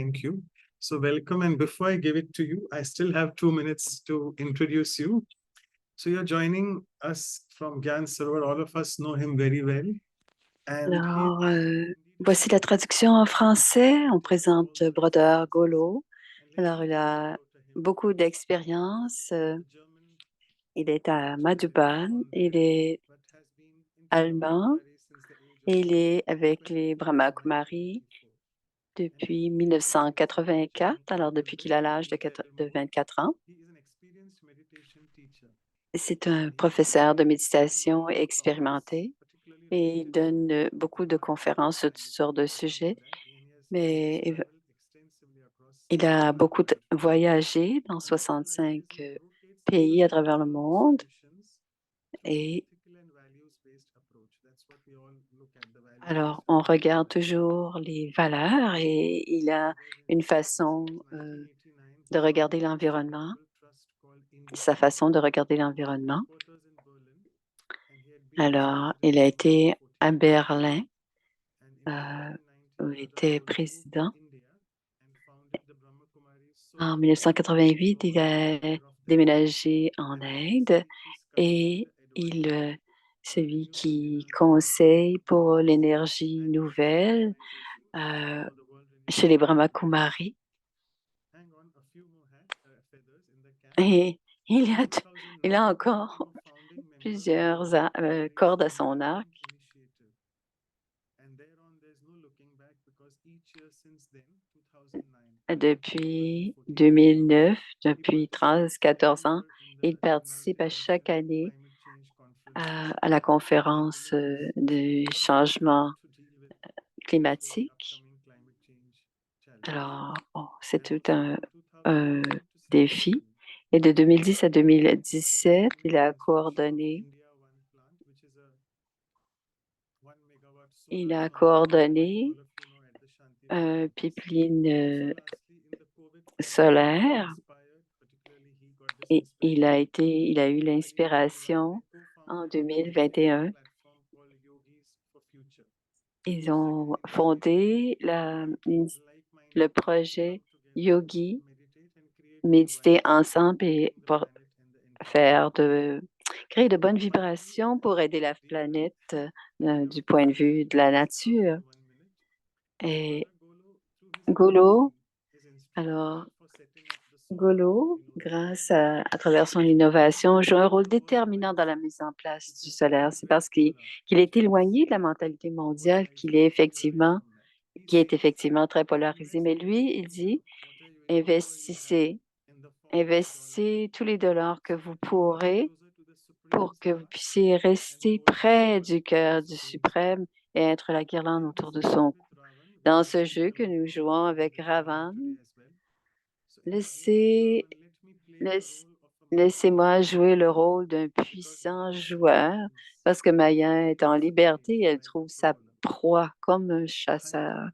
Thank you. So welcome. And before I give it to you, I still have 2 minutes to introduce you. So you're joining us from Gyan Sarovar. All of us know him very well. And Alors, voici la traduction en français. On présente Brother Golo. Alors, il a beaucoup d'expérience. Il est à Madhuban. Il est allemand. Et il est avec les Brahma Kumaris depuis 1984, alors depuis qu'il a l'âge de 24 ans. C'est un professeur de méditation expérimenté et il donne beaucoup de conférences sur toutes sortes de sujets, mais il a beaucoup voyagé dans 65 pays à travers le monde et alors on regarde toujours les valeurs et il a une façon de regarder l'environnement, sa façon de regarder l'environnement. Alors, il a été à Berlin, où il était président. En 1988, il a déménagé en Inde et il celui qui conseille pour l'énergie nouvelle chez les Brahma Kumaris. Et il a encore plusieurs cordes à son arc. Depuis 2009, depuis 13-14 ans, il participe à chaque année à la conférence du changement climatique. Alors, c'est tout un défi. Et de 2010 à 2017, il a coordonné un pipeline solaire et il a eu l'inspiration en 2021. Ils ont fondé le projet Yogi, méditer ensemble et pour créer de bonnes vibrations pour aider la planète du point de vue de la nature. Et Golo, grâce à travers son innovation, joue un rôle déterminant dans la mise en place du solaire. C'est parce qu'il est éloigné de la mentalité mondiale qui est effectivement très polarisée. Mais lui, il dit, investissez tous les dollars que vous pourrez pour que vous puissiez rester près du cœur du suprême et être la guirlande autour de son cou. Dans ce jeu que nous jouons avec Ravan, laissez-moi jouer le rôle d'un puissant joueur parce que Maya est en liberté et elle trouve sa proie comme un chasseur.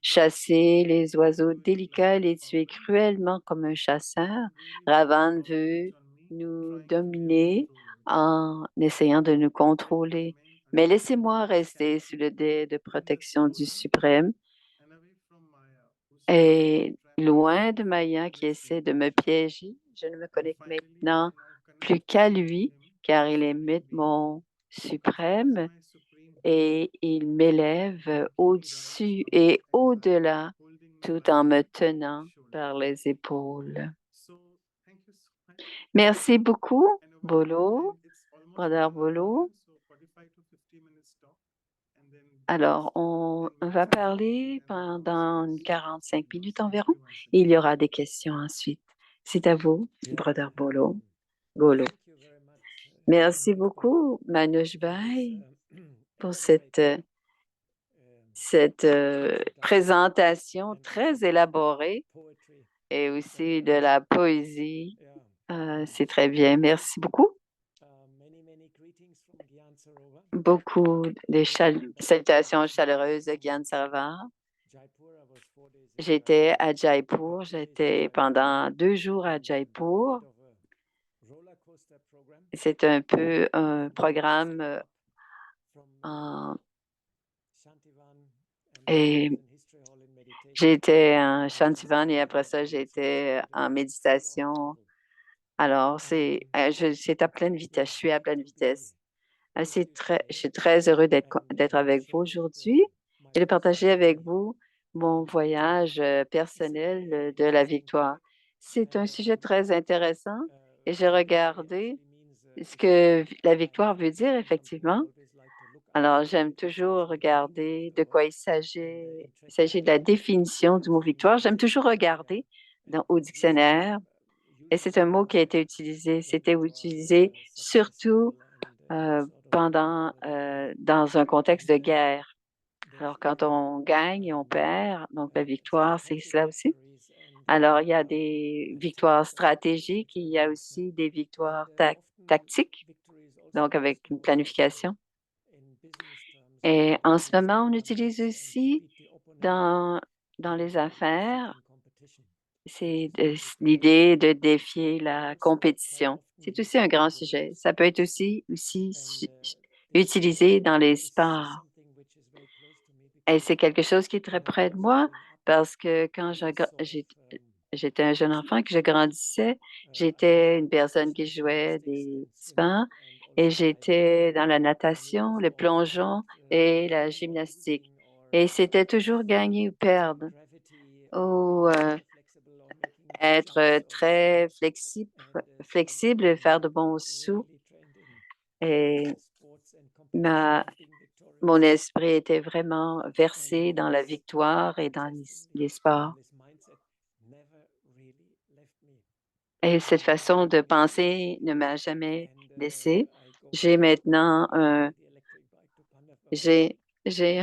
Chasser les oiseaux délicats et les tuer cruellement comme un chasseur. Ravan veut nous dominer en essayant de nous contrôler. Mais laissez-moi rester sous le dais de protection du Suprême et loin de Maya qui essaie de me piéger. Je ne me connecte maintenant plus qu'à lui, car il est mon suprême et il m'élève au-dessus et au-delà tout en me tenant par les épaules. Merci beaucoup, Brother Bolo. Alors, on va parler pendant 45 minutes environ et il y aura des questions ensuite. C'est à vous, Brother Golo. Merci beaucoup, Manoj Bhai, pour cette présentation très élaborée et aussi de la poésie. C'est très bien. Merci beaucoup. Beaucoup de salutations chaleureuses de Gyan Sarovar. J'étais à Jaipur. J'étais pendant 2 jours à Jaipur. C'est un peu un programme et J'étais en Shantivan et après ça, j'étais en méditation. Alors, c'est à pleine vitesse. Je suis à pleine vitesse. Je suis très heureux d'être avec vous aujourd'hui et de partager avec vous mon voyage personnel de la victoire. C'est un sujet très intéressant et j'ai regardé ce que la victoire veut dire effectivement. Alors, j'aime toujours regarder de quoi il s'agit. Il s'agit de la définition du mot victoire. J'aime toujours regarder au dictionnaire et c'est un mot qui a été utilisé. C'était utilisé surtout dans un contexte de guerre. Alors, quand on gagne et on perd, donc la victoire, c'est cela aussi. Alors, il y a des victoires stratégiques, il y a aussi des victoires tactiques, donc avec une planification. Et en ce moment, on utilise aussi dans, dans les affaires, l'idée de défier la compétition. C'est aussi un grand sujet. Ça peut être utilisé dans les sports. Et c'est quelque chose qui est très près de moi parce que quand j'étais un jeune enfant, que je grandissais, j'étais une personne qui jouait des sports et j'étais dans la natation, le plongeon et la gymnastique. Et c'était toujours gagner ou perdre ou être très flexible, faire de bons sous. Et ma, mon esprit était vraiment versé dans la victoire et dans les sports. Et cette façon de penser ne m'a jamais laissé. J'ai maintenant j'ai, j'ai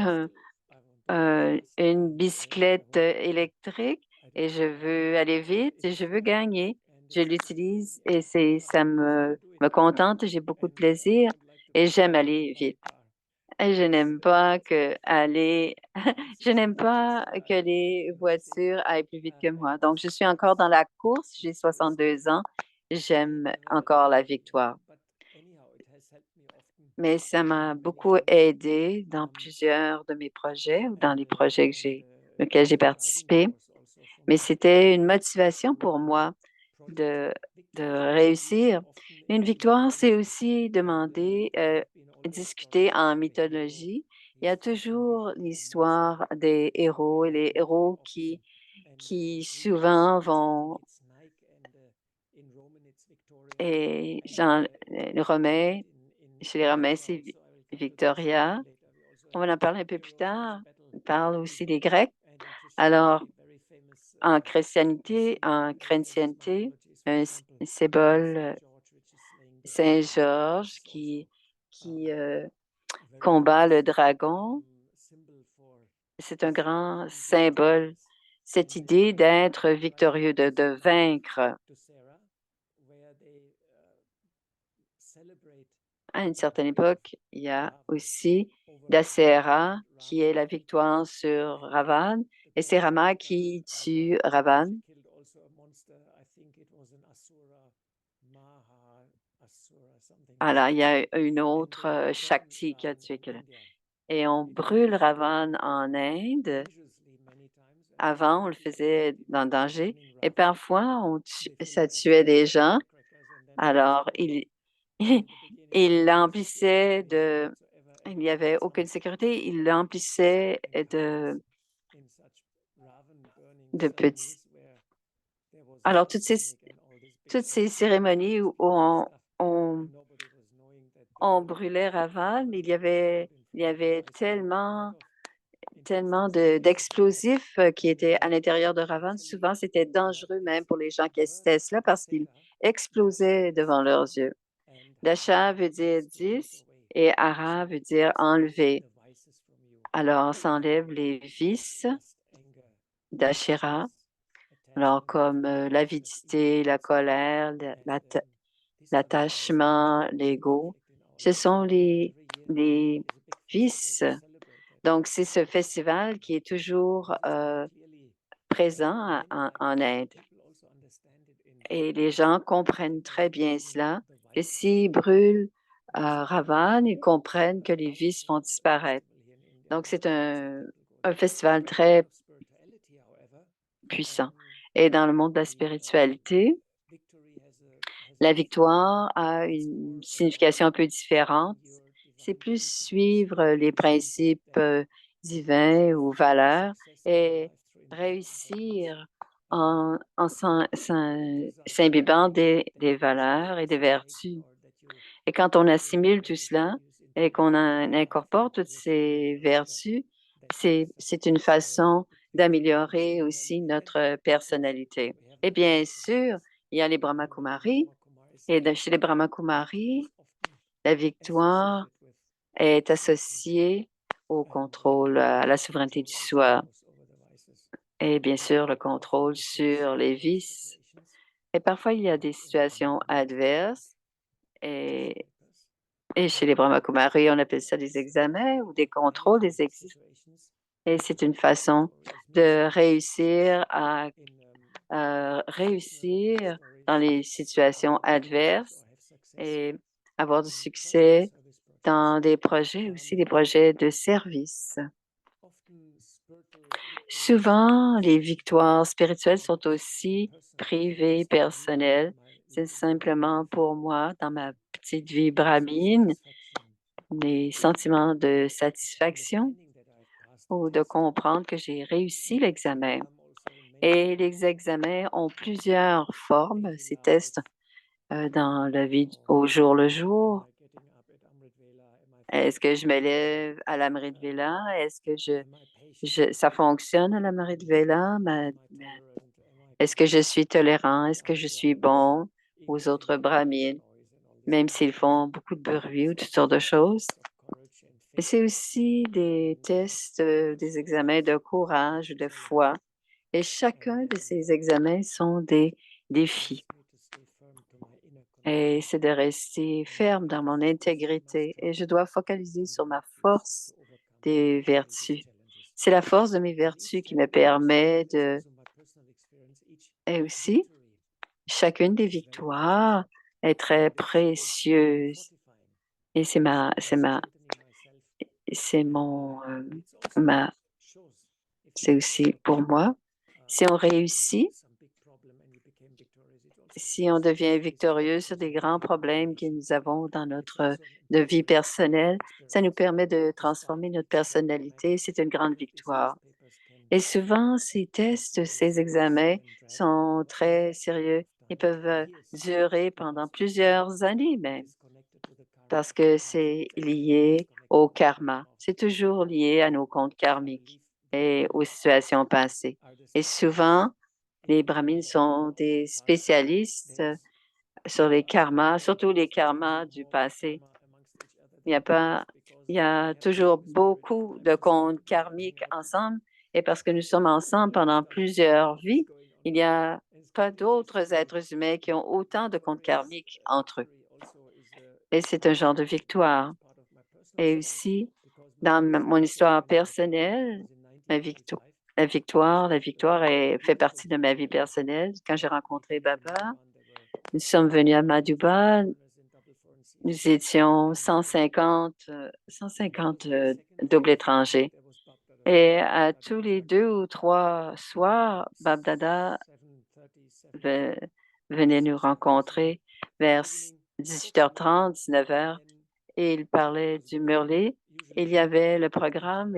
une bicyclette électrique et je veux aller vite et je veux gagner. Je l'utilise et ça me contente. J'ai beaucoup de plaisir et j'aime aller vite. Et je n'aime pas je n'aime pas que les voitures aillent plus vite que moi. Donc, je suis encore dans la course. J'ai 62 ans. J'aime encore la victoire. Mais ça m'a beaucoup aidé dans plusieurs de mes projets ou dans les projets auxquels j'ai participé. Mais c'était une motivation pour moi de, de réussir. Une victoire, c'est aussi discuter en mythologie. Il y a toujours l'histoire des héros et les héros qui souvent vont, et les Romains, chez les Romains, c'est Victoria. On va en parler un peu plus tard. On parle aussi des Grecs. Alors, en chrétienté, un symbole Saint-Georges qui combat le dragon. C'est un grand symbole, cette idée d'être victorieux, de vaincre. À une certaine époque, il y a aussi Dacera, qui est la victoire sur Ravan, et c'est Rama qui tue Ravan. Alors, il y a une autre Shakti qui a tué quelqu'un. Et on brûle Ravan en Inde. Avant, on le faisait dans le danger. Et parfois, ça tuait des gens. Alors, il l'emplissait il n'y avait aucune sécurité. Il l'emplissait de petits. Alors, toutes ces cérémonies où on, on brûlait Ravan, il y avait tellement d'explosifs qui étaient à l'intérieur de Ravan. Souvent, c'était dangereux même pour les gens qui assistaient à cela parce qu'ils explosaient devant leurs yeux. Dasha veut dire 10 et Ara veut dire enlever. Alors, on s'enlève les vices d'Ashera, alors comme l'avidité, la colère, l'attachement, l'ego. Ce sont les vices. Donc, c'est ce festival qui est toujours présent en Inde. Et les gens comprennent très bien cela, que s'ils brûlent Ravan, ils comprennent que les vices vont disparaître. Donc, c'est un festival très puissant. Et dans le monde de la spiritualité, la victoire a une signification un peu différente. C'est plus suivre les principes divins ou valeurs et réussir en s'imbibant des valeurs et des vertus. Et quand on assimile tout cela et qu'on incorpore toutes ces vertus, c'est une façon d'améliorer aussi notre personnalité. Et bien sûr, il y a les Brahmakumaris. Et chez les Brahmakumaris, la victoire est associée au contrôle, à la souveraineté du soi et bien sûr le contrôle sur les vices. Et parfois, il y a des situations adverses et, et chez les Brahmakumaris, on appelle ça des examens ou des contrôles des examens. Et c'est une façon de réussir à réussir dans les situations adverses et avoir du succès dans des projets aussi, des projets de service. Souvent, les victoires spirituelles sont aussi privées, personnelles. C'est simplement pour moi, dans ma petite vie brahmine, des sentiments de satisfaction ou de comprendre que j'ai réussi l'examen. Et les examens ont plusieurs formes, ces tests dans la vie au jour le jour. Est-ce que je me lève à l'Amrit Vela? Est-ce que ça fonctionne à l'Amrit Vela? Est-ce que je suis tolérant? Est-ce que je suis bon aux autres brahmines, même s'ils font beaucoup de bruit ou toutes sortes de choses? Et c'est aussi des tests, des examens de courage, de foi. Et chacun de ces examens sont des défis. Et c'est de rester ferme dans mon intégrité. Et je dois focaliser sur ma force des vertus. C'est la force de mes vertus qui me permet de... Et aussi, chacune des victoires est très précieuse. Et c'est mon, c'est aussi pour moi. Si on réussit, si on devient victorieux sur des grands problèmes que nous avons dans notre de vie personnelle, ça nous permet de transformer notre personnalité. C'est une grande victoire. Et souvent, ces tests, ces examens sont très sérieux. Ils peuvent durer pendant plusieurs années même, parce que c'est lié au karma. C'est toujours lié à nos comptes karmiques et aux situations passées. Et souvent, les brahmines sont des spécialistes sur les karmas, surtout les karmas du passé. Il y a toujours beaucoup de comptes karmiques ensemble et parce que nous sommes ensemble pendant plusieurs vies, il n'y a pas d'autres êtres humains qui ont autant de comptes karmiques entre eux. Et c'est un genre de victoire. Et aussi, dans mon histoire personnelle, la victoire fait partie de ma vie personnelle. Quand j'ai rencontré Baba, nous sommes venus à Madhuba. Nous étions 150 doubles étrangers. Et à tous les 2 ou 3 soirs, Bab Dada venait nous rencontrer vers 18h30, 19h, et il parlait du Murli. Il y avait le programme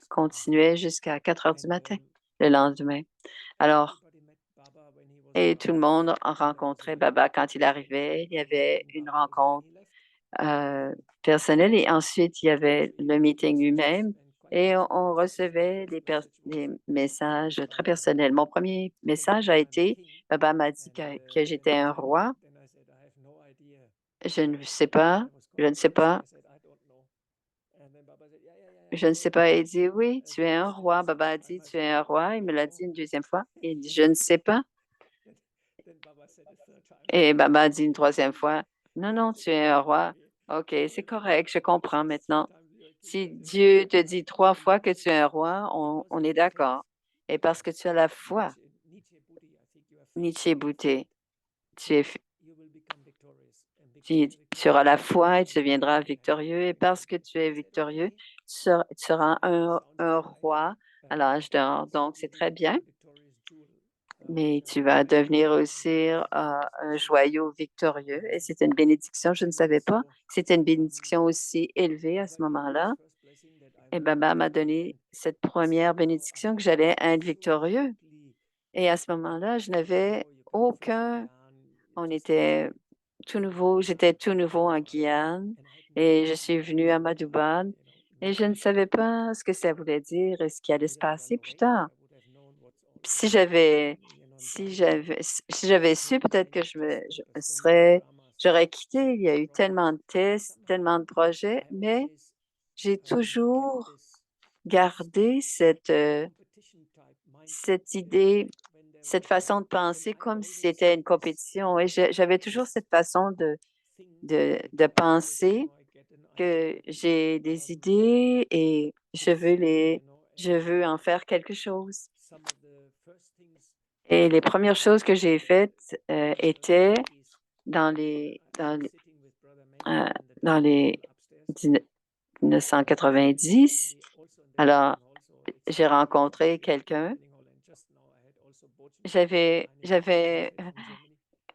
continuait jusqu'à 4 heures du matin le lendemain. Alors, et tout le monde rencontrait Baba quand il arrivait. Il y avait une rencontre personnelle et ensuite il y avait le meeting lui-même et on recevait des messages très personnels. Mon premier message a été, Baba m'a dit que j'étais un roi. Je ne sais pas, je ne sais pas, je ne sais pas. Il dit, oui, tu es un roi. Baba a dit, tu es un roi. Il me l'a dit une deuxième fois. Il dit, je ne sais pas. Et Baba a dit une troisième fois, non, non, tu es un roi. OK, c'est correct, je comprends maintenant. Si Dieu te dit 3 fois que tu es un roi, on est d'accord. Et parce que tu as la foi, Nietzsche Bouté, tu es, tu auras la foi et tu deviendras victorieux. Et parce que tu es victorieux, tu seras un roi à l'âge d'or. Donc, c'est très bien, mais tu vas devenir aussi un joyau victorieux. Et c'est une bénédiction. Je ne savais pas que c'était une bénédiction aussi élevée à ce moment-là. Et Baba m'a donné cette première bénédiction que j'allais être victorieux. Et à ce moment-là, je n'avais aucun, on était tout nouveau, j'étais tout nouveau en Guyane et je suis venue à Madouban et je ne savais pas ce que ça voulait dire et ce qui allait se passer plus tard. Si j'avais su, peut-être que j'aurais quitté. Il y a eu tellement de tests, tellement de projets, mais j'ai toujours gardé cette idée, cette façon de penser comme si c'était une compétition. Et j'avais toujours cette façon de penser que j'ai des idées et je veux en faire quelque chose. Et les premières choses que j'ai faites étaient dans euh, dans les 1990. Alors, j'ai rencontré quelqu'un. J'avais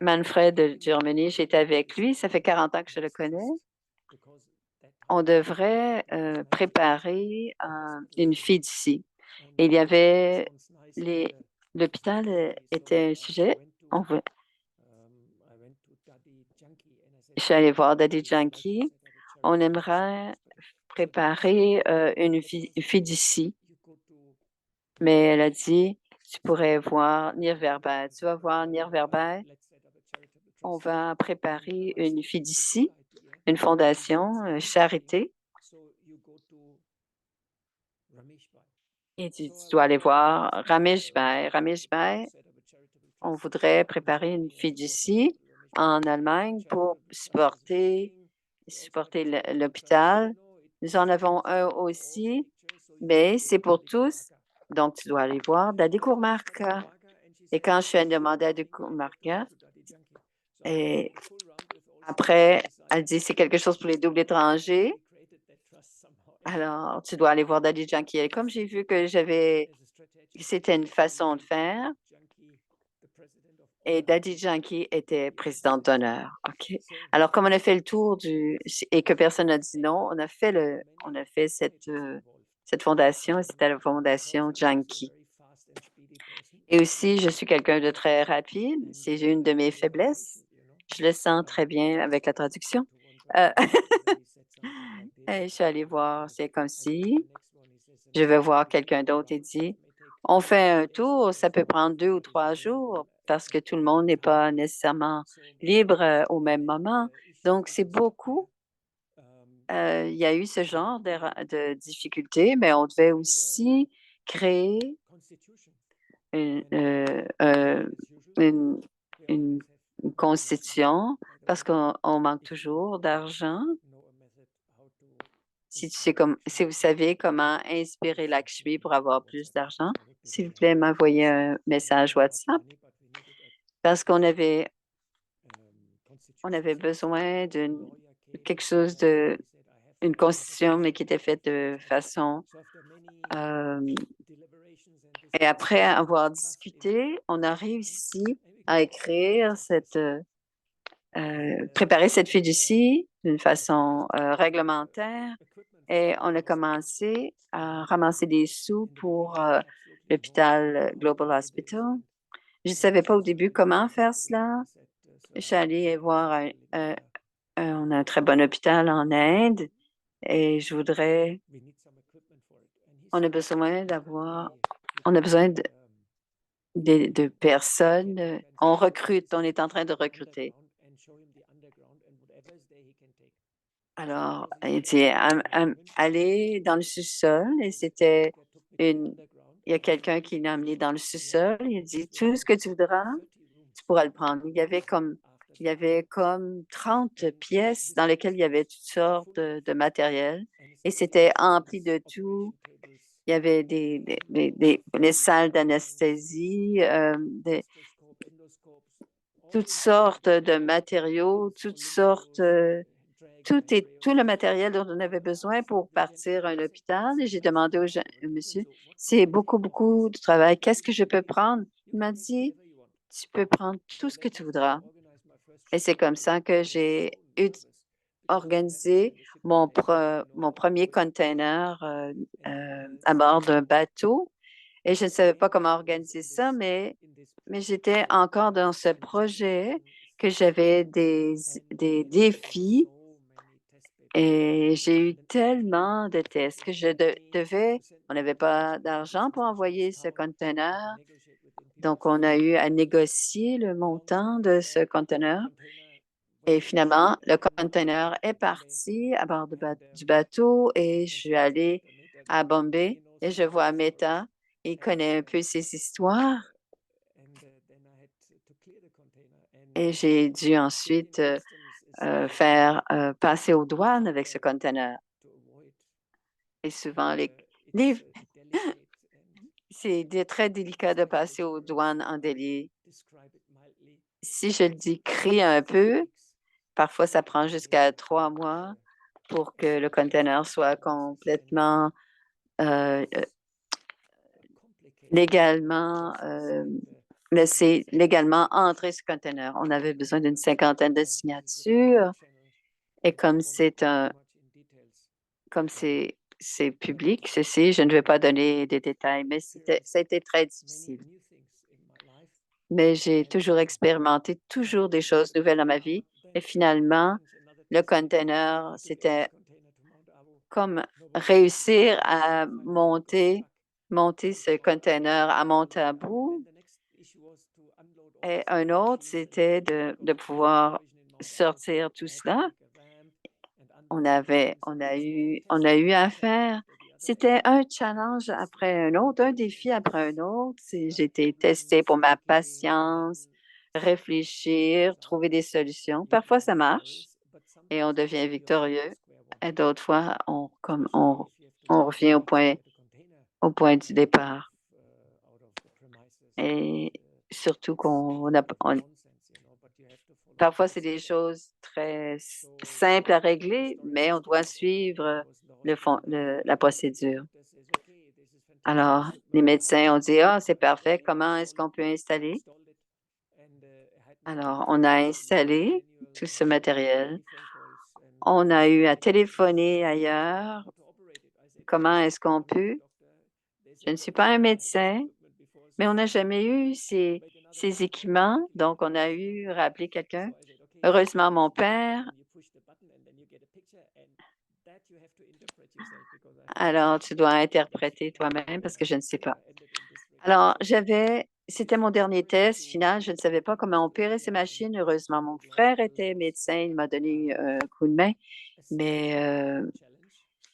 Manfred de Germany, j'étais avec lui. Ça fait 40 ans que je le connais. On devrait préparer une fille d'ici. Il y avait l'hôpital était un sujet. Je suis allée voir Daddy Yankee. On aimerait préparer une fille d'ici. Mais elle a dit, tu pourrais voir Nirverbal. Tu vas voir Nirverbal. On va préparer une fille d'ici, une fondation, charité. Et tu dois aller voir Ramesh Bhai. Ramesh Bhai, on voudrait préparer une fille d'ici en Allemagne pour supporter l'hôpital. Nous en avons un aussi, mais c'est pour tous. Donc, tu dois aller voir Daddy Kourmarka. Et quand je suis allée demander à Daddy Kourmarka, et après, elle dit c'est quelque chose pour les doubles étrangers. Alors, tu dois aller voir Daddy Yankee. Et comme j'ai vu que c'était une façon de faire, et Daddy Yankee était présidente d'honneur. OK. Alors, comme on a fait le tour et que personne n'a dit non, on a fait cette fondation, et c'était la fondation Yankee. Et aussi, je suis quelqu'un de très rapide. C'est une de mes faiblesses. Je le sens très bien avec la traduction. Euh, et je suis allée voir, c'est comme si je vais voir quelqu'un d'autre et dit, on fait un tour, ça peut prendre 2 ou 3 jours parce que tout le monde n'est pas nécessairement libre au même moment. Donc, c'est beaucoup. Il y a eu ce genre de difficultés, mais on devait aussi créer une, une, une constitution parce qu'on manque toujours d'argent. Si vous savez comment inspirer Lakshmi pour avoir plus d'argent, s'il vous plaît, m'envoyez un message WhatsApp parce on avait besoin quelque chose une constitution, mais qui était faite de façon. Et après avoir discuté, on a réussi à préparer cette fiducie d'une façon réglementaire et on a commencé à ramasser des sous pour l'hôpital Global Hospital. Je ne savais pas au début comment faire cela. Je suis allée voir on a un très bon hôpital en Inde et on a besoin de personnes. On recrute, on est en train de recruter. Alors, il dit, allez dans le sous-sol et il y a quelqu'un qui l'a amené dans le sous-sol. Il dit, tout ce que tu voudras, tu pourras le prendre. Il y avait comme 30 pièces dans lesquelles il y avait toutes sortes de matériel et c'était empli de tout. Il y avait les salles d'anesthésie, toutes sortes de matériaux, toutes sortes tout le matériel dont on avait besoin pour partir à un hôpital. Et j'ai demandé au monsieur, c'est beaucoup, beaucoup de travail. Qu'est-ce que je peux prendre? Il m'a dit, tu peux prendre tout ce que tu voudras. Et c'est comme ça que j'ai organisé mon premier container à bord d'un bateau. Et je ne savais pas comment organiser ça, mais j'étais encore dans ce projet que j'avais des défis et j'ai eu tellement de tests que je devais, on n'avait pas d'argent pour envoyer ce conteneur. Donc, on a eu à négocier le montant de ce conteneur. Et finalement, le conteneur est parti à bord du bateau et je suis allée à Bombay et je vois Meta. Il connaît un peu ces histoires et j'ai dû ensuite faire passer aux douanes avec ce conteneur. Et souvent, les- c'est très délicat de passer aux douanes en Delhi. Si je le décris un peu, parfois ça prend jusqu'à 3 mois pour que le conteneur soit complètement légalement légalement entrer ce conteneur. On avait besoin d'une cinquantaine de signatures et comme c'est public, ceci, je ne vais pas donner des détails, mais ça a été très difficile. Mais j'ai toujours expérimenté toujours des choses nouvelles dans ma vie et finalement, le conteneur, c'était comme réussir à monter ce conteneur à Montabou. Et un autre, c'était de pouvoir sortir tout cela. On a eu à faire. C'était un challenge après un autre, un défi après un autre. J'ai été testée pour ma patience, réfléchir, trouver des solutions. Parfois, ça marche et on devient victorieux. Et d'autres fois, on revient au point du départ. Et surtout parfois, c'est des choses très simples à régler, mais on doit suivre la procédure. Alors, les médecins ont dit, ah, c'est parfait, comment est-ce qu'on peut installer? Alors, on a installé tout ce matériel. On a eu à téléphoner ailleurs. Comment est-ce qu'on peut? Je ne suis pas un médecin, mais on n'a jamais eu ces équipements, donc on a eu à appeler quelqu'un. Heureusement, mon père. Alors, tu dois interpréter toi-même parce que je ne sais pas. Alors, c'était mon dernier test final. Je ne savais pas comment opérer ces machines. Heureusement, mon frère était médecin. Il m'a donné un coup de main. Mais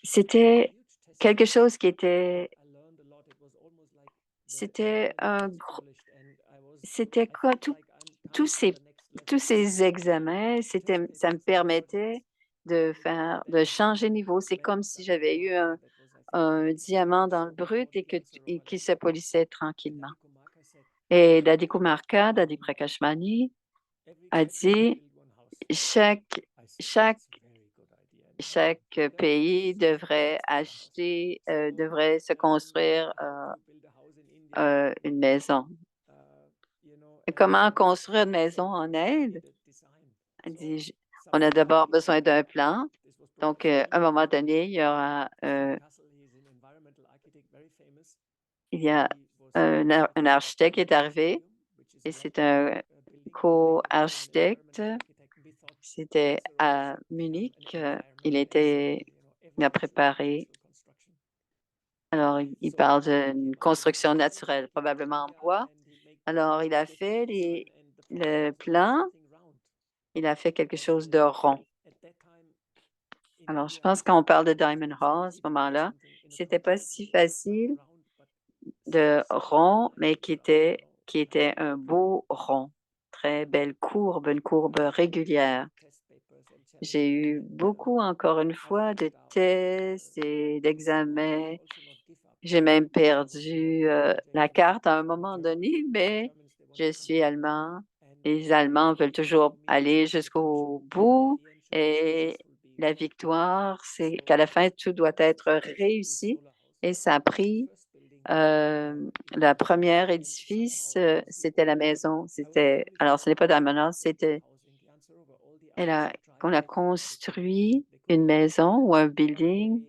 c'était quelque chose qui c'était c'était quoi, tous ces, tous ces examens, ça me permettait de changer de niveau. C'est comme si j'avais eu un diamant dans le brut et qui se polissait tranquillement. Et Dadi Prakashmani a dit chaque, chaque, chaque pays devrait se construire une maison. Comment construire une maison en Inde? Elle dit, on a d'abord besoin d'un plan. Donc, à un moment donné, il y a un architecte qui est arrivé et c'est un co-architecte. C'était à Munich. Il a préparé. Alors, il parle d'une construction naturelle, probablement en bois. Alors, il a fait le plan. Il a fait quelque chose de rond. Alors, je pense qu'on parle de Diamond Hall à ce moment-là, c'était pas si facile de rond, mais qui était un beau rond. Très belle courbe, une courbe régulière. J'ai eu beaucoup, encore une fois, de tests et d'examens. J'ai même perdu la carte à un moment donné, mais je suis allemand. Les Allemands veulent toujours aller jusqu'au bout et la victoire, c'est qu'à la fin, tout doit être réussi. Et ça a pris la première édifice, c'était la maison. Alors, ce n'est pas Diamond, c'était, elle a, qu'on a construit une maison ou un building.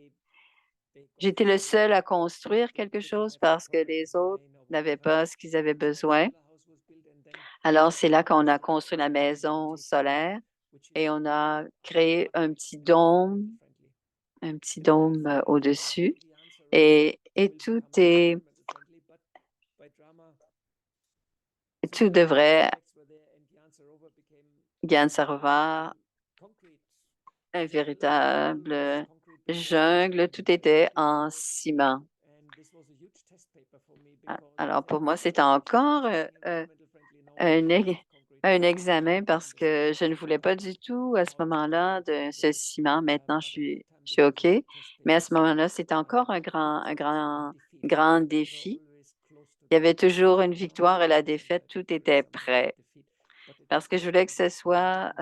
J'étais le seul à construire quelque chose parce que les autres n'avaient pas ce qu'ils avaient besoin. Alors, c'est là qu'on a construit la maison solaire et on a créé un petit dôme au-dessus. Et tout devrait, Gyan Sarovar, un véritable jungle, tout était en ciment. Alors, pour moi, c'était encore un, un examen parce que je ne voulais pas du tout à ce moment-là de ce ciment. Maintenant, je suis OK. Mais à ce moment-là, c'était encore grand défi. Il y avait toujours une victoire et la défaite. Tout était prêt parce que je voulais que ce soit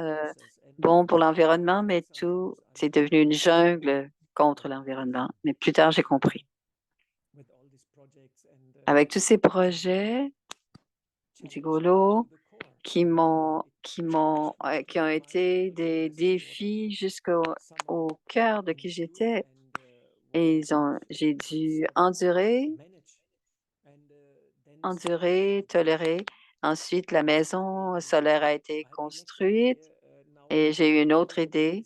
bon pour l'environnement, mais tout, c'est devenu une jungle contre l'environnement. Mais plus tard, j'ai compris. Avec tous ces projets, Gigolo, qui ont été des défis au cœur de qui j'étais. Et j'ai dû endurer, tolérer. Ensuite, la maison solaire a été construite et j'ai eu une autre idée.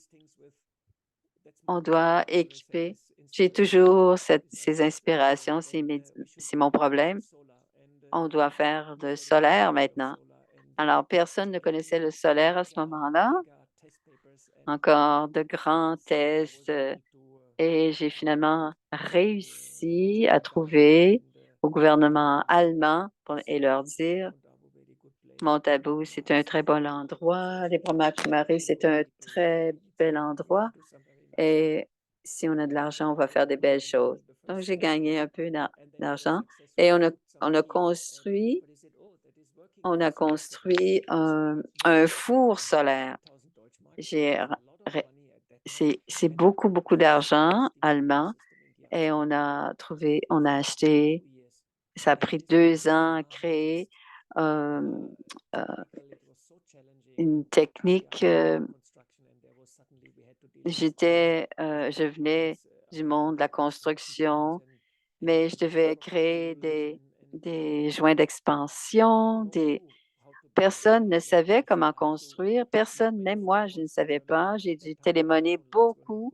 On doit équiper. J'ai toujours ces inspirations, c'est mon problème. On doit faire de solaire maintenant. Alors, personne ne connaissait le solaire à ce moment-là. Encore de grands tests et j'ai finalement réussi à trouver au gouvernement allemand et leur dire Montabou, c'est un très bon endroit, les Brahma-Kumaris, c'est un très bel endroit et si on a de l'argent, on va faire des belles choses. Donc, j'ai gagné un peu d'argent et on a construit un four solaire. J'ai c'est beaucoup, beaucoup d'argent allemand et on a acheté, ça a pris 2 ans à créer euh, euh, une technique. Je venais du monde de la construction, mais je devais créer des joints d'expansion, personne ne savait comment construire, personne, même moi, je ne savais pas. J'ai dû téléphoner beaucoup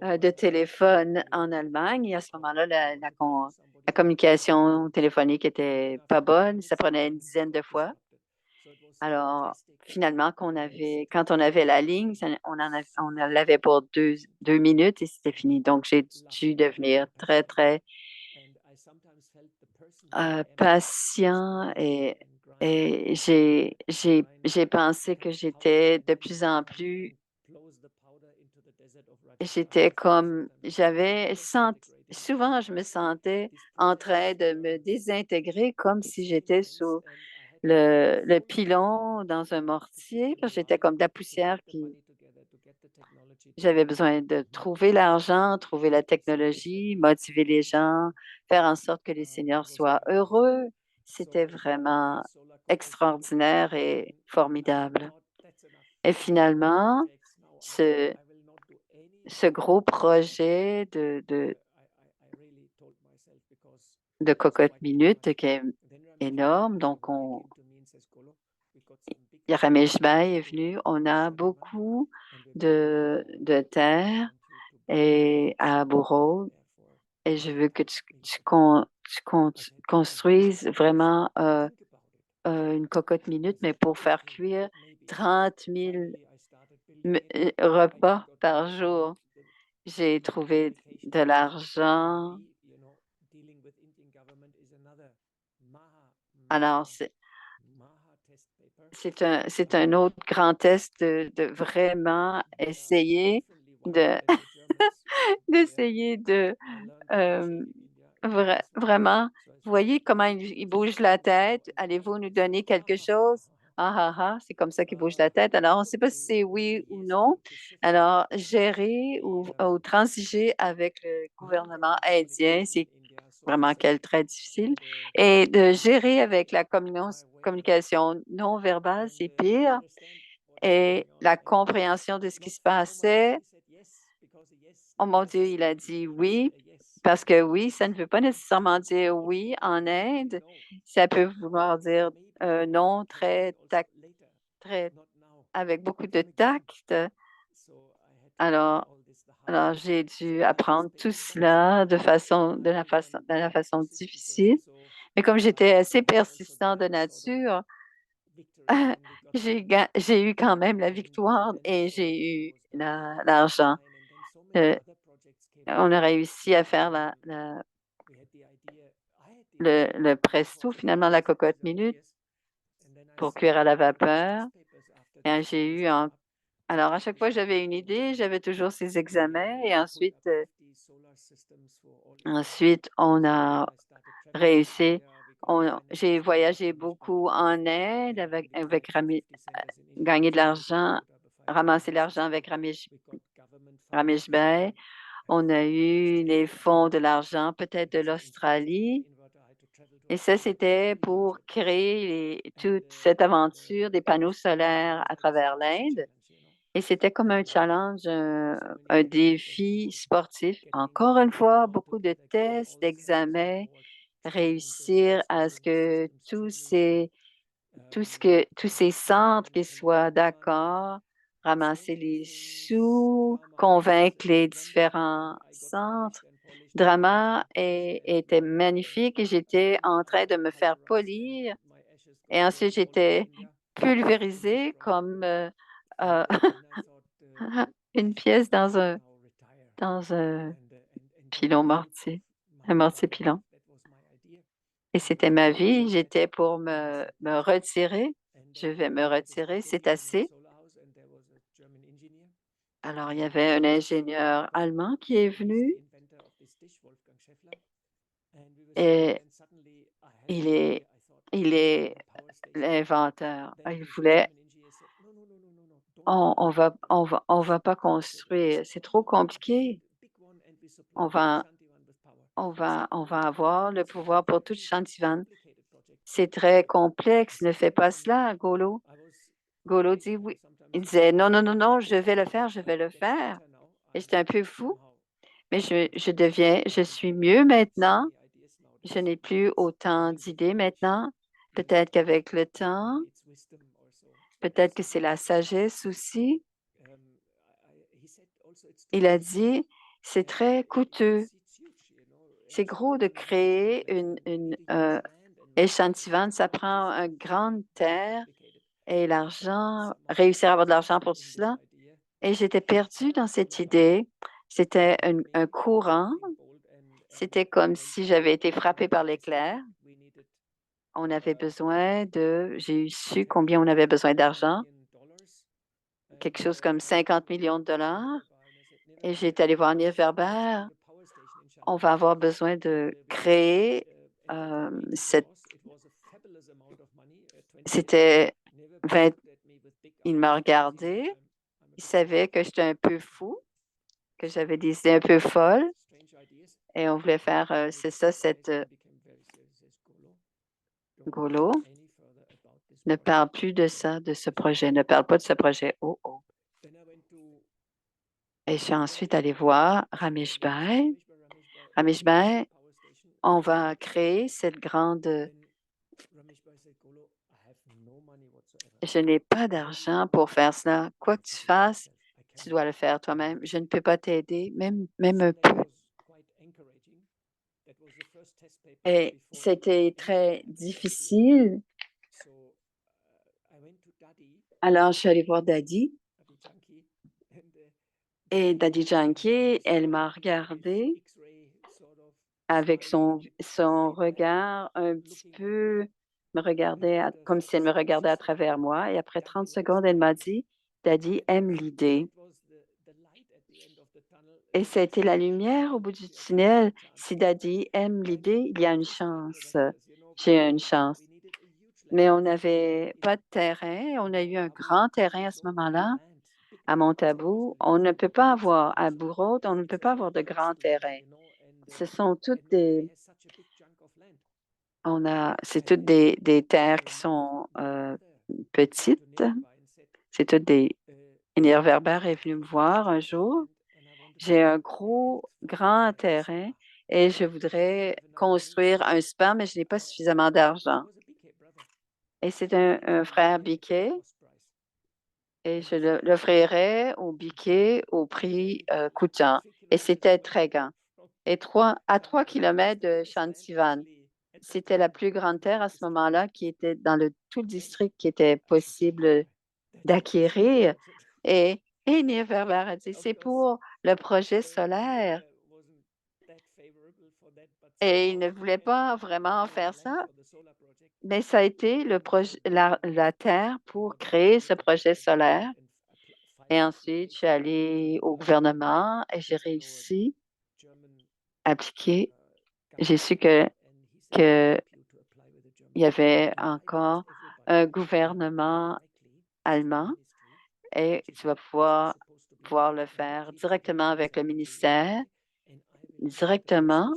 de téléphones en Allemagne. Et à ce moment-là, la communication téléphonique était pas bonne. Ça prenait une dizaine de fois. Alors, finalement, quand on avait la ligne, on l'avait pour 2 minutes et c'était fini. Donc, j'ai dû devenir très, très patient et j'ai pensé que j'étais de plus en plus j'étais comme, souvent je me sentais en train de me désintégrer comme si j'étais sous le pilon dans un mortier, parce que j'étais comme de la poussière j'avais besoin de trouver l'argent, trouver la technologie, motiver les gens, faire en sorte que les seniors soient heureux. C'était vraiment extraordinaire et formidable. Et finalement, ce, ce gros projet de cocotte minute qui est énorme. Donc, Ramesh Bhai est venu. On a beaucoup de terre et à Bourreau et je veux que tu construises vraiment une cocotte minute, mais pour faire cuire 30 000 repas par jour. J'ai trouvé de l'argent. Alors, c'est un autre grand test de vraiment essayer de d'essayer de vraiment, vous voyez comment il bouge la tête. Allez-vous nous donner quelque chose? Ah, ah, ah, c'est comme ça qu'il bouge la tête. Alors, on ne sait pas si c'est oui ou non. Alors, gérer ou transiger avec le gouvernement indien, c'est vraiment très difficile. Et de gérer avec la communication non verbale, c'est pire. Et la compréhension de ce qui se passait, oh mon Dieu, il a dit oui, parce que oui, ça ne veut pas nécessairement dire oui en Inde. Ça peut vouloir dire non très, avec beaucoup de tact. Alors, alors j'ai dû apprendre tout cela de la façon difficile. Mais comme j'étais assez persistant de nature, j'ai eu quand même la victoire et j'ai eu l'argent. Euh, on a réussi à faire le presto, finalement, la cocotte minute pour cuire à la vapeur. Et j'ai eu alors, à chaque fois que j'avais une idée, j'avais toujours ces examens et ensuite on a réussi. J'ai voyagé beaucoup en Inde gagner de l'argent, ramasser de l'argent avec Ramesh Bhai. On a eu les fonds de l'argent, peut-être de l'Australie. Et ça, c'était pour créer toute cette aventure des panneaux solaires à travers l'Inde. Et c'était comme un challenge, un défi sportif. Encore une fois, beaucoup de tests, d'examens, réussir à ce que tous ces centres qui soient d'accord, ramasser les sous, convaincre les différents centres. Drama était magnifique et j'étais en train de me faire polir. Et ensuite, j'étais pulvérisée comme euh, une pièce dans un pilon mortier, un mortier pilon. Et c'était ma vie. J'étais pour me retirer. Je vais me retirer, c'est assez. Alors, il y avait un ingénieur allemand qui est venu et il est, il est l'inventeur. Il voulait, on va pas construire, c'est trop compliqué. On va, on va avoir le pouvoir pour tout Shantivan. C'est très complexe, ne fais pas cela, Golo. Golo dit oui. Il disait non, non, non, non, je vais le faire, je vais le faire. Et j'étais un peu fou, mais je suis mieux maintenant. Je n'ai plus autant d'idées maintenant. Peut-être qu'avec le temps, peut-être que c'est la sagesse aussi. Il a dit, c'est très coûteux. C'est gros de créer une échantillon. Ça prend une grande terre et l'argent, réussir à avoir de l'argent pour tout cela. Et j'étais perdue dans cette idée. C'était un courant. C'était comme si j'avais été frappée par l'éclair. On avait j'ai su combien on avait besoin d'argent, quelque chose comme 50 millions de dollars. Et j'étais allée voir Neil Verber. On va avoir besoin de créer c'était 20, il m'a regardé, il savait que j'étais un peu fou, que j'avais des idées un peu folles et on voulait faire, c'est ça, cette Golo. Ne parle plus de ça, de ce projet, ne parle pas de ce projet. Oh, oh. Et je suis ensuite allée voir Ramesh Bhai. Ramesh Bhai, on va créer cette grande. Je n'ai pas d'argent pour faire cela. Quoi que tu fasses, tu dois le faire toi-même. Je ne peux pas t'aider, même un peu. Et c'était très difficile. Alors, je suis allée voir Daddy et Daddy Janki, elle m'a regardée avec son regard un petit peu, comme si elle me regardait à travers moi. Et après 30 secondes, elle m'a dit, Daddy aime l'idée. Et c'était la lumière au bout du tunnel. Si Daddy aime l'idée, il y a une chance. J'ai une chance. mais on n'avait pas de terrain. On a eu un grand terrain à ce moment-là, à Montabou. On ne peut pas avoir, à Bourrault, on ne peut pas avoir de grands terrains. Ce sont toutes des, c'est toutes des terres qui sont petites. C'est toutes des, une réverbère est venu me voir un jour. J'ai un grand terrain et je voudrais construire un spa, mais je n'ai pas suffisamment d'argent. Et c'est un frère Biquet et je l'offrirais au Biquet au prix coûtant. Et c'était très grand. Et à 3 kilomètres de Chantivan. C'était la plus grande terre à ce moment-là qui était dans tout le district qui était possible d'acquérir. Et Nirverber a dit, c'est pour le projet solaire. Et il ne voulait pas vraiment faire ça, mais ça a été la terre pour créer ce projet solaire. Et ensuite, je suis allée au gouvernement et j'ai réussi à appliquer. J'ai su que il y avait encore un gouvernement allemand et tu vas pouvoir le faire directement avec le ministère, directement,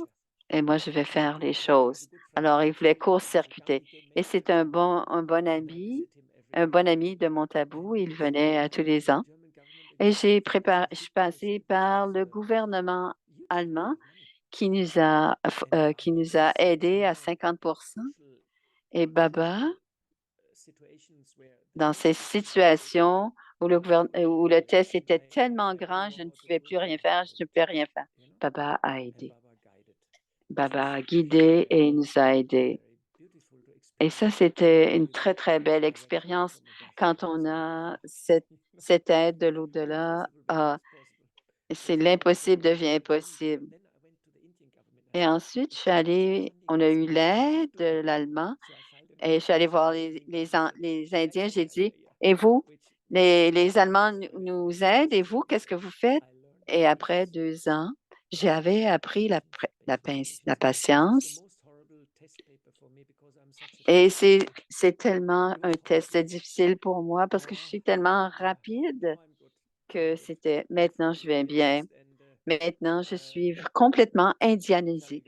et moi, je vais faire les choses. Alors, il voulait court-circuiter. Et c'est un bon ami de Montabou. Il venait tous les ans. Et je suis passée par le gouvernement allemand qui nous a aidés à 50. Et Baba, dans ces situations où le test était tellement grand, je ne pouvais plus rien faire, je ne pouvais rien faire. Baba a aidé. Baba a guidé et il nous a aidés. Et ça, c'était une très, très belle expérience quand on a cette aide de l'au-delà. C'est l'impossible devient possible. Et ensuite, on a eu l'aide de l'Allemand et je suis allée voir les Indiens. J'ai dit, et vous, les Allemands nous aident et vous, qu'est-ce que vous faites? Et après 2 ans, j'avais appris la patience. Et c'est tellement un test difficile pour moi parce que je suis tellement rapide que maintenant je vais bien. Maintenant, je suis complètement indianisée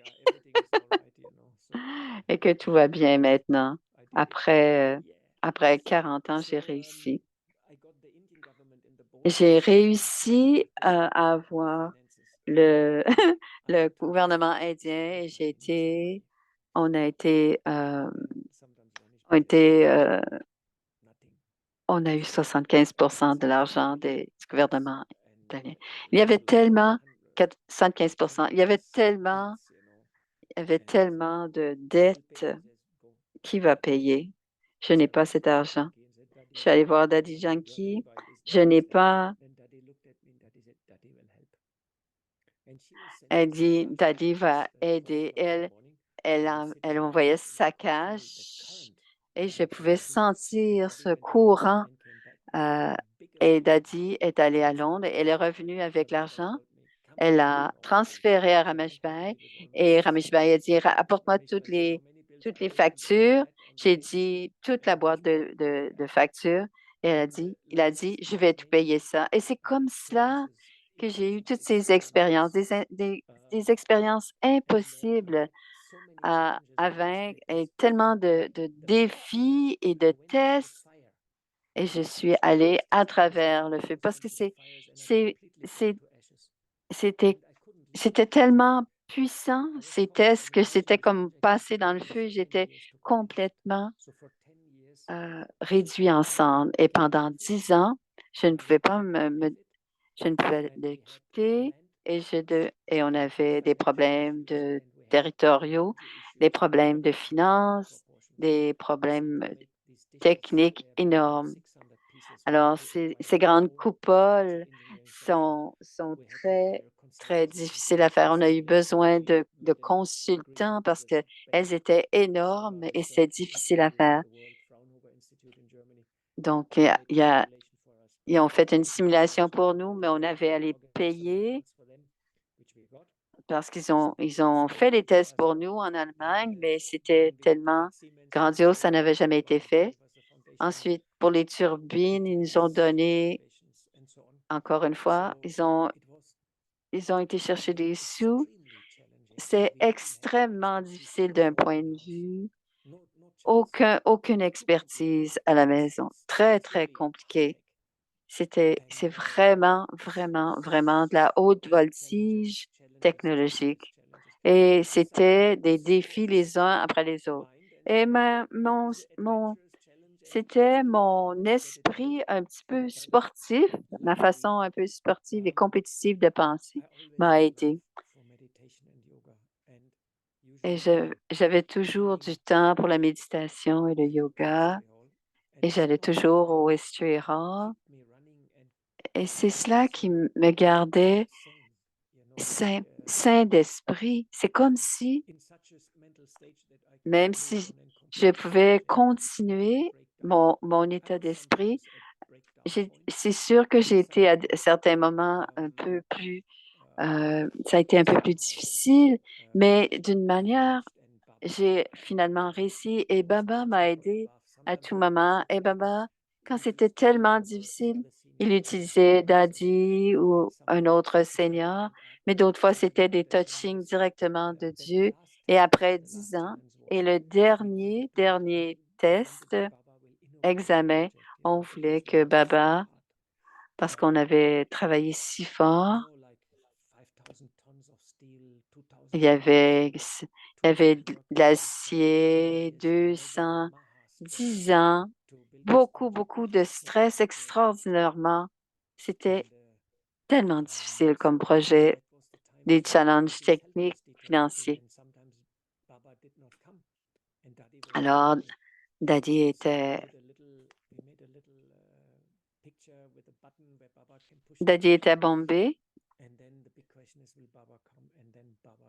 et que tout va bien maintenant. Après 40 ans, j'ai réussi. J'ai réussi à avoir le, le gouvernement indien et on a été, on a eu 75 de l'argent du gouvernement italien. Il y avait tellement, 75 il y avait tellement de dettes. Qui va payer? Je n'ai pas cet argent. Je suis allée voir Daddy Yankee. Je n'ai pas. Elle dit, Daddy va aider. Elle envoyait sa cash et je pouvais sentir ce courant. euh, et Daddy est allée à Londres. Elle est revenue avec l'argent. Elle a transféré à Ramesh Bhai et Ramesh Bhai a dit, apporte-moi toutes les factures. J'ai dit, toute la boîte de factures. Et il a dit, je vais tout payer ça. Et c'est comme cela que j'ai eu toutes ces expériences, des expériences impossibles à vaincre et tellement de défis et de tests. Et je suis allée à travers le feu parce que c'est, c'est- c'était c'était tellement puissant, ces tests, que c'était comme passer dans le feu. J'étais complètement réduit en cendres. Et pendant 10 ans, je ne pouvais pas je ne pouvais le quitter et on avait des problèmes territoriaux, des problèmes de finances, des problèmes techniques énormes. Alors, ces grandes coupoles sont très, très difficiles à faire. On a eu besoin de consultants parce qu'elles étaient énormes et c'est difficile à faire. Donc, ils ont fait une simulation pour nous, mais on avait à les payer parce ils ont fait les tests pour nous en Allemagne, mais c'était tellement grandiose, ça n'avait jamais été fait. Ensuite, pour les turbines, ils nous ont donné, encore une fois, ils ont été chercher des sous. C'est extrêmement difficile d'un point de vue, aucune expertise à la maison. Très, très compliqué. C'est vraiment, vraiment, vraiment de la haute voltige technologique. Et c'était des défis les uns après les autres. Et c'était mon esprit un petit peu sportif, ma façon un peu sportive et compétitive de penser m'a aidé. Et j'avais toujours du temps pour la méditation et le yoga. Et j'allais toujours au History Hall. Et c'est cela qui me gardait sain d'esprit. C'est comme si, même si je pouvais continuer mon état d'esprit, c'est sûr que j'ai été à certains moments un peu plus, ça a été un peu plus difficile, mais d'une manière, j'ai finalement réussi et Baba m'a aidé à tout moment. Et Baba, quand c'était tellement difficile, il utilisait Daddy ou un autre Seigneur, mais d'autres fois, c'était des touchings directement de Dieu. Et après 10 ans, et le dernier test, examen, on voulait que Baba, parce qu'on avait travaillé si fort, il y avait de l'acier, 10 ans, beaucoup, beaucoup de stress extraordinairement. C'était tellement difficile comme projet, des challenges techniques, financiers. Alors, Daddy Daddy était à Bombay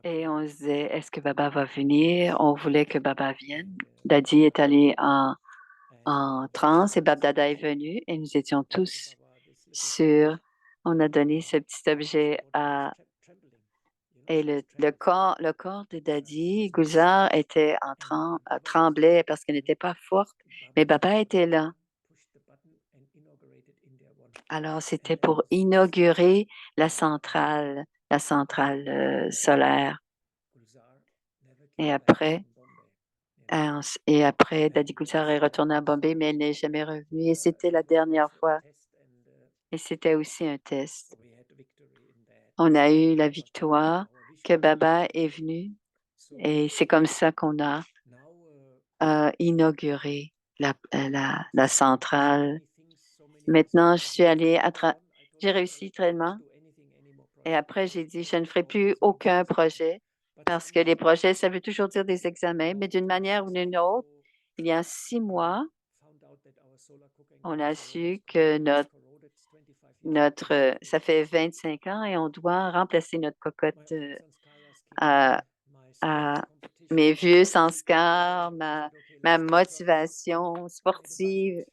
et on se disait, est-ce que Baba va venir? On voulait que Baba vienne. Daddy est allé en transe et Bab Dada est venu et nous étions tous sûrs. On a donné ce petit objet à et le corps de Daddy, Gulzar était tremblait parce qu'elle n'était pas forte, mais Baba était là. Alors, c'était pour inaugurer la centrale solaire. Et après, Daddy Gulzar est retournée à Bombay, mais elle n'est jamais revenue. Et c'était la dernière fois. Et c'était aussi un test. On a eu la victoire que Baba est venu. Et c'est comme ça qu'on a inauguré la centrale. Maintenant, je suis allée j'ai réussi tellement. Et après, j'ai dit, je ne ferai plus aucun projet parce que les projets, ça veut toujours dire des examens, mais d'une manière ou d'une autre, il y a 6 mois, on a su que ça fait 25 ans et on doit remplacer notre cocotte à, à mes vieux sanskars, ma motivation sportive.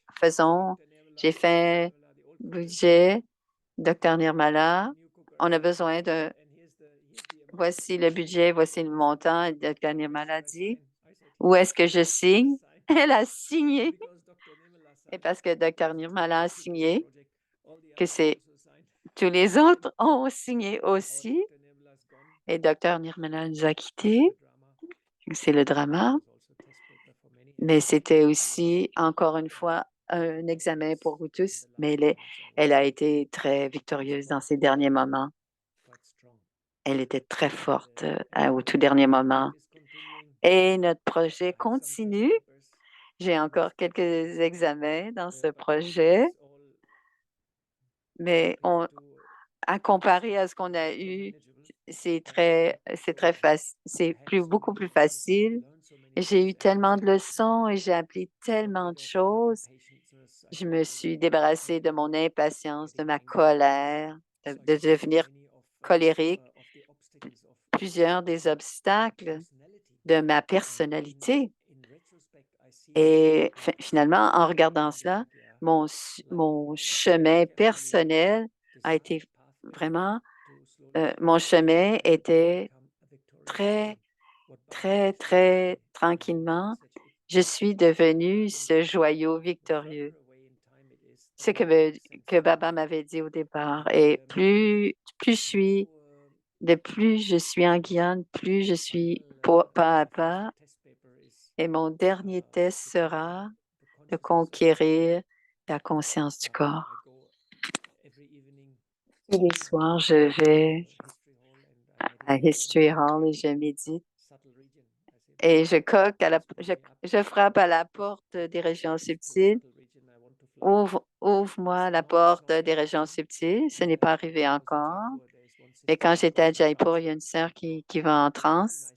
J'ai fait budget, Docteur Nirmala. On a besoin de, voici le budget, voici le montant. Et Docteur Nirmala dit, où est-ce que je signe? Elle a signé. Et parce que Docteur Nirmala a signé, que c'est tous les autres ont signé aussi. Et Docteur Nirmala nous a quittés. C'est le drama. Mais c'était aussi, encore une fois, un examen pour vous tous. Mais elle a été très victorieuse dans ses derniers moments. Elle était très forte au tout dernier moment. Et notre projet continue. J'ai encore quelques examens dans ce projet, mais à comparer à ce qu'on a eu, c'est très facile, beaucoup plus facile. J'ai eu tellement de leçons et j'ai appris tellement de choses. Je me suis débarrassée de mon impatience, de ma colère, de devenir colérique. Plusieurs des obstacles de ma personnalité. Et finalement, en regardant cela, mon chemin personnel a été vraiment, mon chemin était très, très, très tranquillement, je suis devenu ce joyau victorieux. Ce que Baba m'avait dit au départ. Et plus je suis en Guyane, plus je suis pas à pas. Et mon dernier test sera de conquérir la conscience du corps. Tous les soirs, je vais à History Hall et je médite. Et je frappe à la porte des régions subtiles. Ouvre-moi la porte des régions subtiles. Ce n'est pas arrivé encore. Mais quand j'étais à Jaipur, il y a une sœur qui va en transe.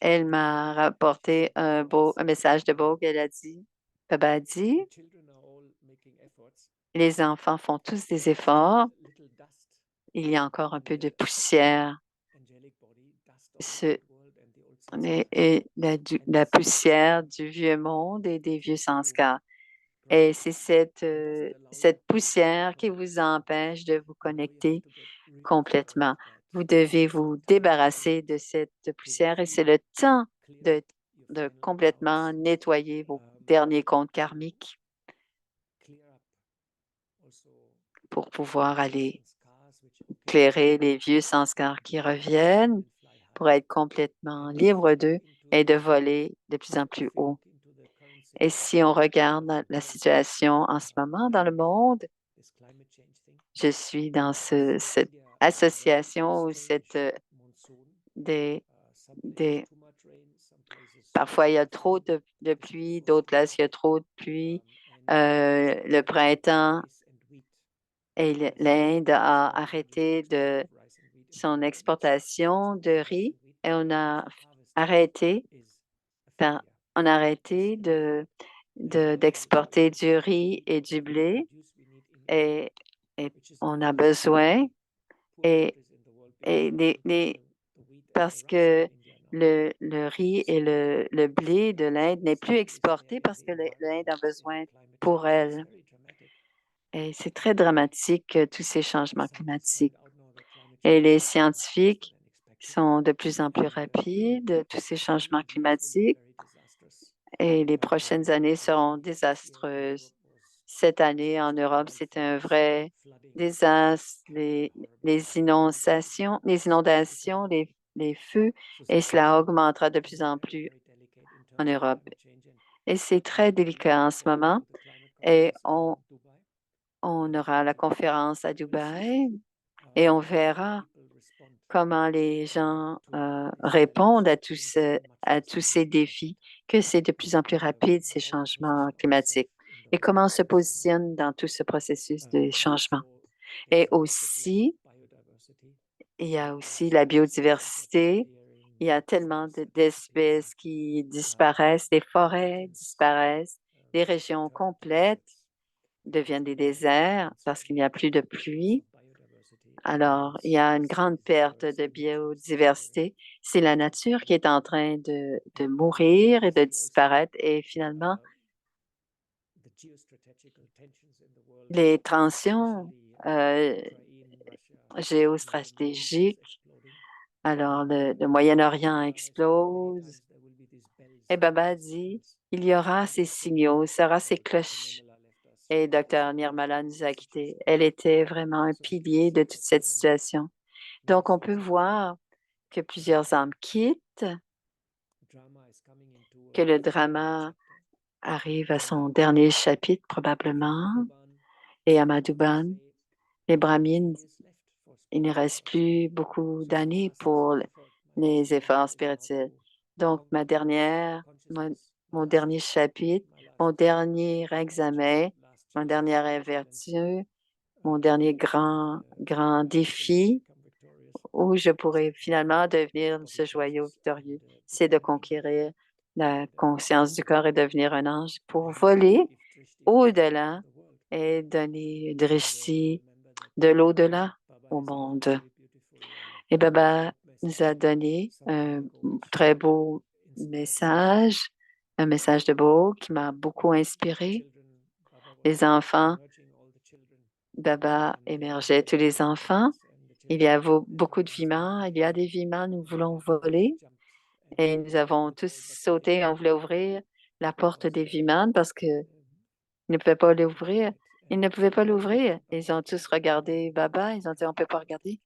Elle m'a rapporté un message de Bogue. Elle a dit, Baba a dit, les enfants font tous des efforts. Il y a encore un peu de poussière. La poussière du vieux monde et des vieux sanskars. Et c'est cette poussière qui vous empêche de vous connecter complètement. Vous devez vous débarrasser de cette poussière et c'est le temps de, de complètement nettoyer vos derniers comptes karmiques pour pouvoir aller éclairer les vieux sanskars qui reviennent pour être complètement libre d'eux et de voler de plus en plus haut. Et si on regarde la situation en ce moment dans le monde, je suis dans cette association où des, des, parfois il y a trop de pluie, d'autres places il y a trop de pluie. Le printemps et l'Inde a arrêté de son exportation de riz et arrêté, ben, on a arrêté d'exporter du riz et du blé et, et on a besoin et, parce que le riz et le blé de l'Inde n'est plus exporté parce que l'Inde a besoin pour elle. Et c'est très dramatique, tous ces changements climatiques. Et les scientifiques sont de plus en plus rapides, tous ces changements climatiques. Et les prochaines années seront désastreuses. Cette année en Europe, c'est un vrai désastre. Les inondations, les feux, et cela augmentera de plus en plus en Europe. Et c'est très délicat en ce moment. Et on aura la conférence à Dubaï et on verra comment les gens répondent à tous ces défis, que c'est de plus en plus rapide, ces changements climatiques, et comment on se positionne dans tout ce processus de changement. Et aussi, il y a aussi la biodiversité. Il y a tellement d'espèces qui disparaissent, des forêts disparaissent, des régions complètes deviennent des déserts parce qu'il n'y a plus de pluie. Alors, il y a une grande perte de biodiversité. C'est la nature qui est en train de mourir et de disparaître. Et finalement, les tensions géostratégiques, alors le Moyen-Orient explose. Et Baba dit, il y aura ces signaux, il y aura ces cloches. Et Dr. Nirmala nous a quittés. Elle était vraiment un pilier de toute cette situation. Donc, on peut voir que plusieurs âmes quittent, que le drama arrive à son dernier chapitre probablement, et à Madhuban, les brahmines, il ne reste plus beaucoup d'années pour les efforts spirituels. Donc, mon dernier chapitre, mon dernier examen, mon dernière vertu, mon dernier grand défi où je pourrais finalement devenir ce joyau victorieux, c'est de conquérir la conscience du corps et devenir un ange pour voler au-delà et donner drishti de l'au-delà au monde. Et Baba nous a donné un très beau message, un message de beau qui m'a beaucoup inspiré. Les enfants, Baba émergeait tous les enfants Il y a beaucoup de vimans. Il y a des vimans, nous voulons voler. Et nous avons tous sauté. On voulait ouvrir la porte des vimans parce qu'ils ne pouvaient pas l'ouvrir. Ils ne pouvaient pas l'ouvrir. Ils ont tous regardé Baba. Ils ont dit, on ne peut pas regarder.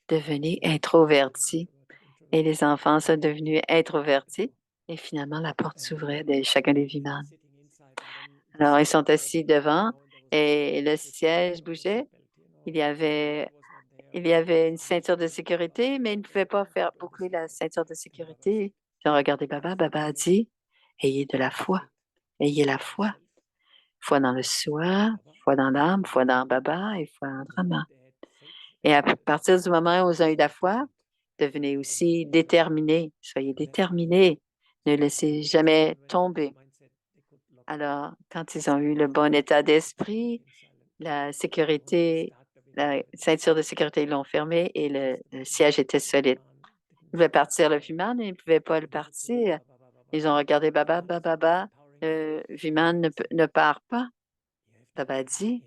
Devenez introvertis. Et les enfants sont devenus introvertis. Et finalement, la porte s'ouvrait de chacun des vimans. Alors, ils sont assis devant et le siège bougeait. Il y avait une ceinture de sécurité, mais ils ne pouvaient pas faire boucler la ceinture de sécurité. Ils ont regardé Baba. Baba a dit, ayez de la foi. Ayez la foi. Foi dans le soi, foi dans l'âme, foi dans Baba et foi en Brahma. Et à partir du moment où ils ont eu la foi, devenez aussi déterminés. Soyez déterminés. Ne laissez jamais tomber. Alors, quand ils ont eu le bon état d'esprit, la sécurité, la ceinture de sécurité, ils l'ont fermée et le siège était solide. Ils pouvaient partir le Viman, mais ils ne pouvaient pas le partir. Ils ont regardé Baba, Baba, le Viman ne part pas. Baba a dit,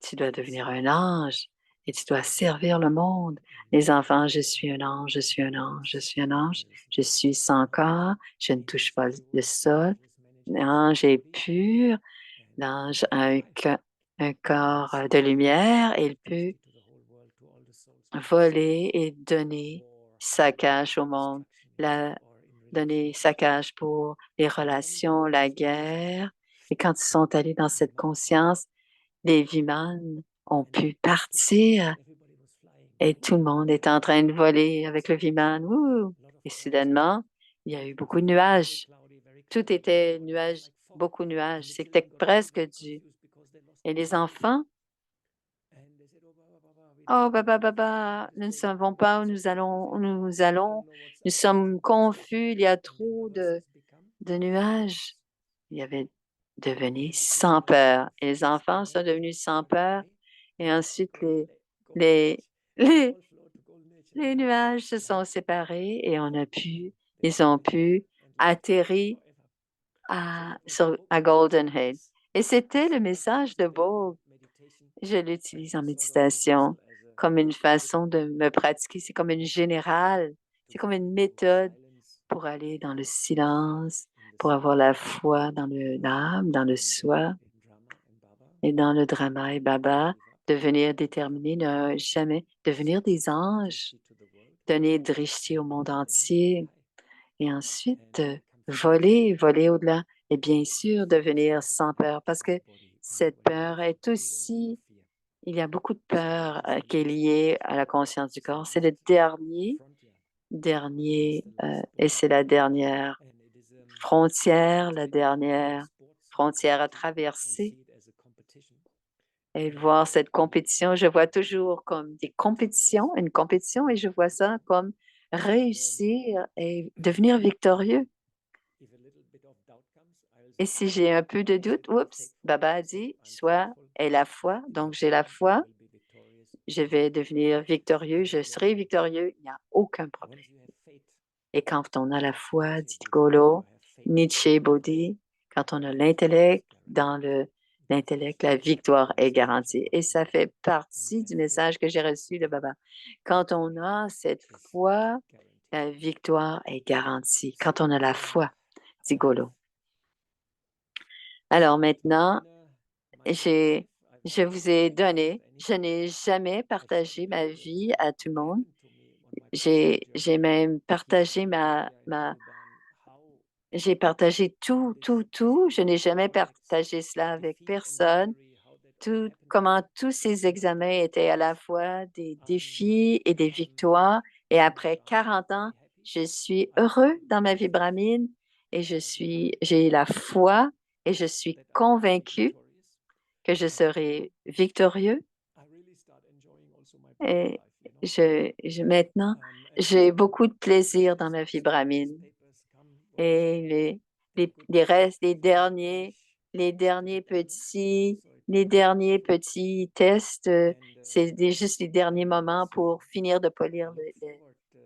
tu dois devenir un ange et tu dois servir le monde. Les enfants, je suis un ange, je suis un ange, je suis un ange, je suis sans corps, je ne touche pas le sol. L'ange est pur, l'ange a un corps de lumière et il peut voler et donner sa cache au monde, donner sa cache pour les relations, la guerre. Et quand ils sont allés dans cette conscience, les Vimans ont pu partir et tout le monde est en train de voler avec le Viman. Wouh! Et soudainement, il y a eu beaucoup de nuages. Tout était nuages, beaucoup de nuages. C'était presque du... Et les enfants, oh, Baba, Baba, nous ne savons pas où nous allons, Nous sommes confus, il y a trop de nuages. Il y avait devenu sans peur. Et les enfants sont devenus sans peur. Et ensuite, les, les, les nuages se sont séparés et ils ont pu atterrir à Golden Head. Et c'était le message de Bob. Je l'utilise en méditation comme une façon de me pratiquer. C'est comme une générale. C'est comme une méthode pour aller dans le silence, pour avoir la foi dans l'âme, dans le soi et dans le drama et Baba, devenir déterminé, ne jamais devenir des anges, donner drishti au monde entier et ensuite voler au-delà et bien sûr devenir sans peur parce que cette peur est aussi, il y a beaucoup de peur qui est liée à la conscience du corps. C'est le et c'est la dernière frontière à traverser. Et voir cette compétition, je vois toujours comme une compétition, et je vois ça comme réussir et devenir victorieux. Et si j'ai un peu de doute, oups, Baba a dit, soit est la foi, donc j'ai la foi, je vais devenir victorieux, je serai victorieux, il n'y a aucun problème. Et quand on a la foi, dit Golo, Nietzsche Bodhi, quand on a l'intellect, l'intellect, la victoire est garantie. Et ça fait partie du message que j'ai reçu de Baba. Quand on a cette foi, la victoire est garantie. Quand on a la foi, dit Golo. Alors maintenant, je vous ai donné, je n'ai jamais partagé ma vie à tout le monde. J'ai même partagé j'ai partagé tout, tout, tout. Je n'ai jamais partagé cela avec personne. Comment tous ces examens étaient à la fois des défis et des victoires. Et après 40 ans, je suis heureux dans ma vie brahmine et j'ai la foi et je suis convaincue que je serai victorieux. Et maintenant, j'ai beaucoup de plaisir dans ma vie brahmine. Et les restes, les derniers petits tests, c'est juste les derniers moments pour finir de polir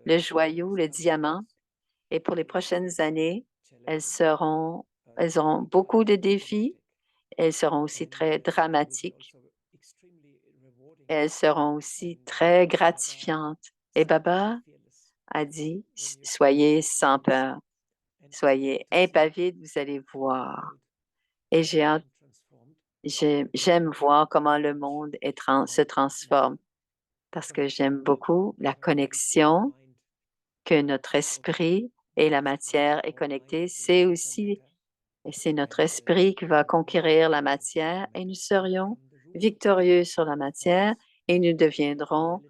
le joyau, le diamant. Et pour les prochaines années, elles auront beaucoup de défis. Elles seront aussi très dramatiques. Elles seront aussi très gratifiantes. Et Baba a dit, soyez sans peur, soyez impavides, vous allez voir. Et j'aime voir comment le monde se transforme parce que j'aime beaucoup la connexion que notre esprit et la matière est connectée. C'est notre esprit qui va conquérir la matière et nous serions victorieux sur la matière et nous deviendrons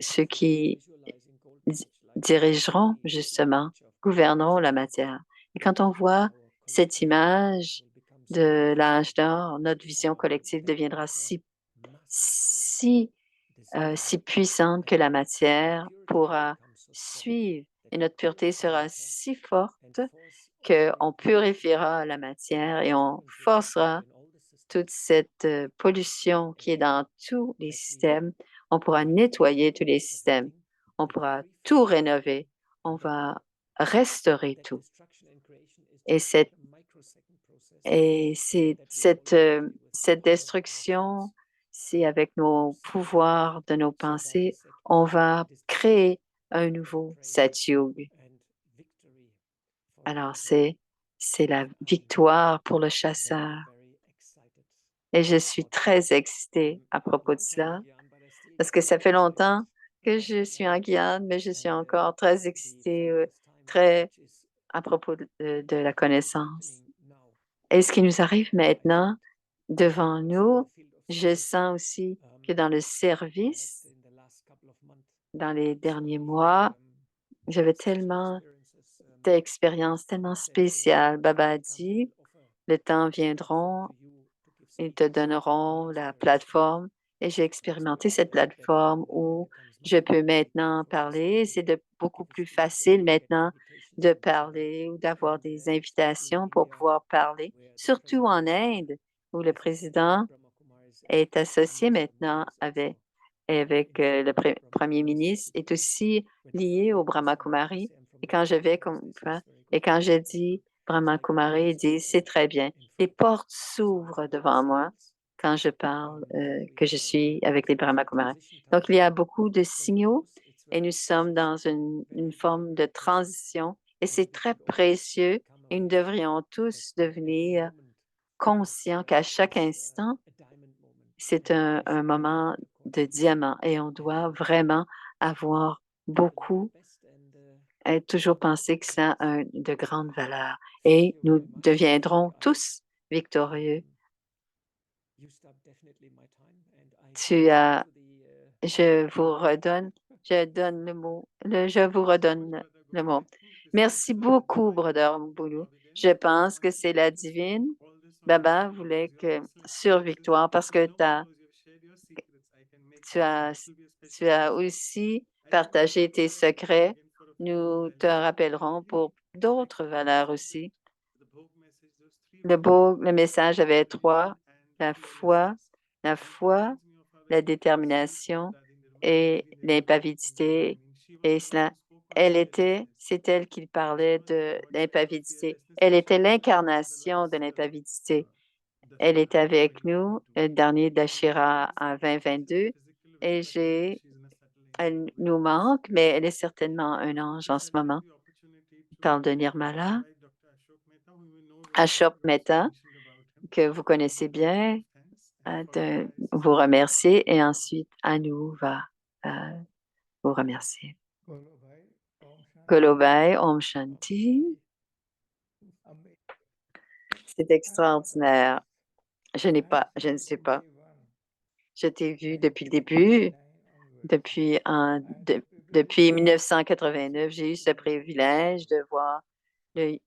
ceux qui dirigeront justement, gouverneront la matière. Et quand on voit cette image de l'âge d'or, notre vision collective deviendra si puissante que la matière pourra suivre et notre pureté sera si forte qu'on purifiera la matière et on forcera toute cette pollution qui est dans tous les systèmes. On pourra nettoyer tous les systèmes. On pourra tout rénover. On va restaurer tout. Et cette destruction, c'est avec nos pouvoirs de nos pensées, on va créer un nouveau Satyug. Alors, c'est la victoire pour le chasseur. Et je suis très excitée à propos de cela parce que ça fait longtemps que je suis en Guyane, mais je suis encore très excitée, très à propos de la connaissance. Et ce qui nous arrive maintenant devant nous, je sens aussi que dans le service, dans les derniers mois, j'avais tellement d'expériences tellement spéciales. Baba a dit, le temps viendront, ils te donneront la plateforme et j'ai expérimenté cette plateforme où je peux maintenant parler. C'est beaucoup plus facile maintenant de parler ou d'avoir des invitations pour pouvoir parler, surtout en Inde, où le président est associé maintenant avec le premier ministre, est aussi lié au Brahma Kumari. Et quand je dis Brahma Kumari, il dit c'est très bien. Les portes s'ouvrent devant moi quand je parle que je suis avec les Brahma Kumari. Donc, il y a beaucoup de signaux et nous sommes dans une forme de transition et c'est très précieux et nous devrions tous devenir conscients qu'à chaque instant, c'est un moment de diamant et on doit vraiment avoir beaucoup, être toujours penser que ça a de grandes valeurs et nous deviendrons tous victorieux. Tu as, je vous redonne le mot. Merci beaucoup, Brother Mbulu. Je pense que c'est la divine. Baba voulait que sur Victoire, parce que tu as, tu as aussi partagé tes secrets. Nous te rappellerons pour d'autres valeurs aussi. Le message avait trois, la foi, la foi, la détermination et l'impavidité. Et cela, c'est elle qui parlait de l'impavidité. Elle était l'incarnation de l'impavidité. Elle est avec nous, le dernier d'Ashira en 2022, et elle nous manque, mais elle est certainement un ange en ce moment. Il parle de Nirmala, Ashok Mehta, que vous connaissez bien, de vous remercier, et ensuite Anu va euh, vous remercier. Golobai, Om Shanti, c'est extraordinaire. Je ne sais pas. Je t'ai vu depuis le début. Depuis 1989, j'ai eu ce privilège de voir le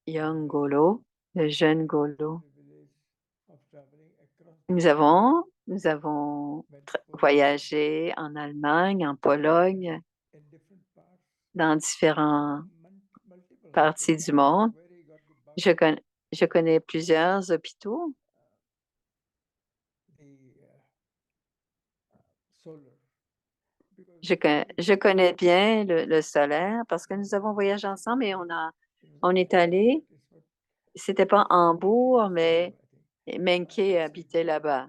Young Golo, le jeune Golo. Nous avons voyagé en Allemagne, en Pologne, dans différentes parties du monde. Je connais plusieurs hôpitaux. Je connais bien le solaire parce que nous avons voyagé ensemble et on est allé, c'était pas Hambourg, mais Menke habitait là-bas.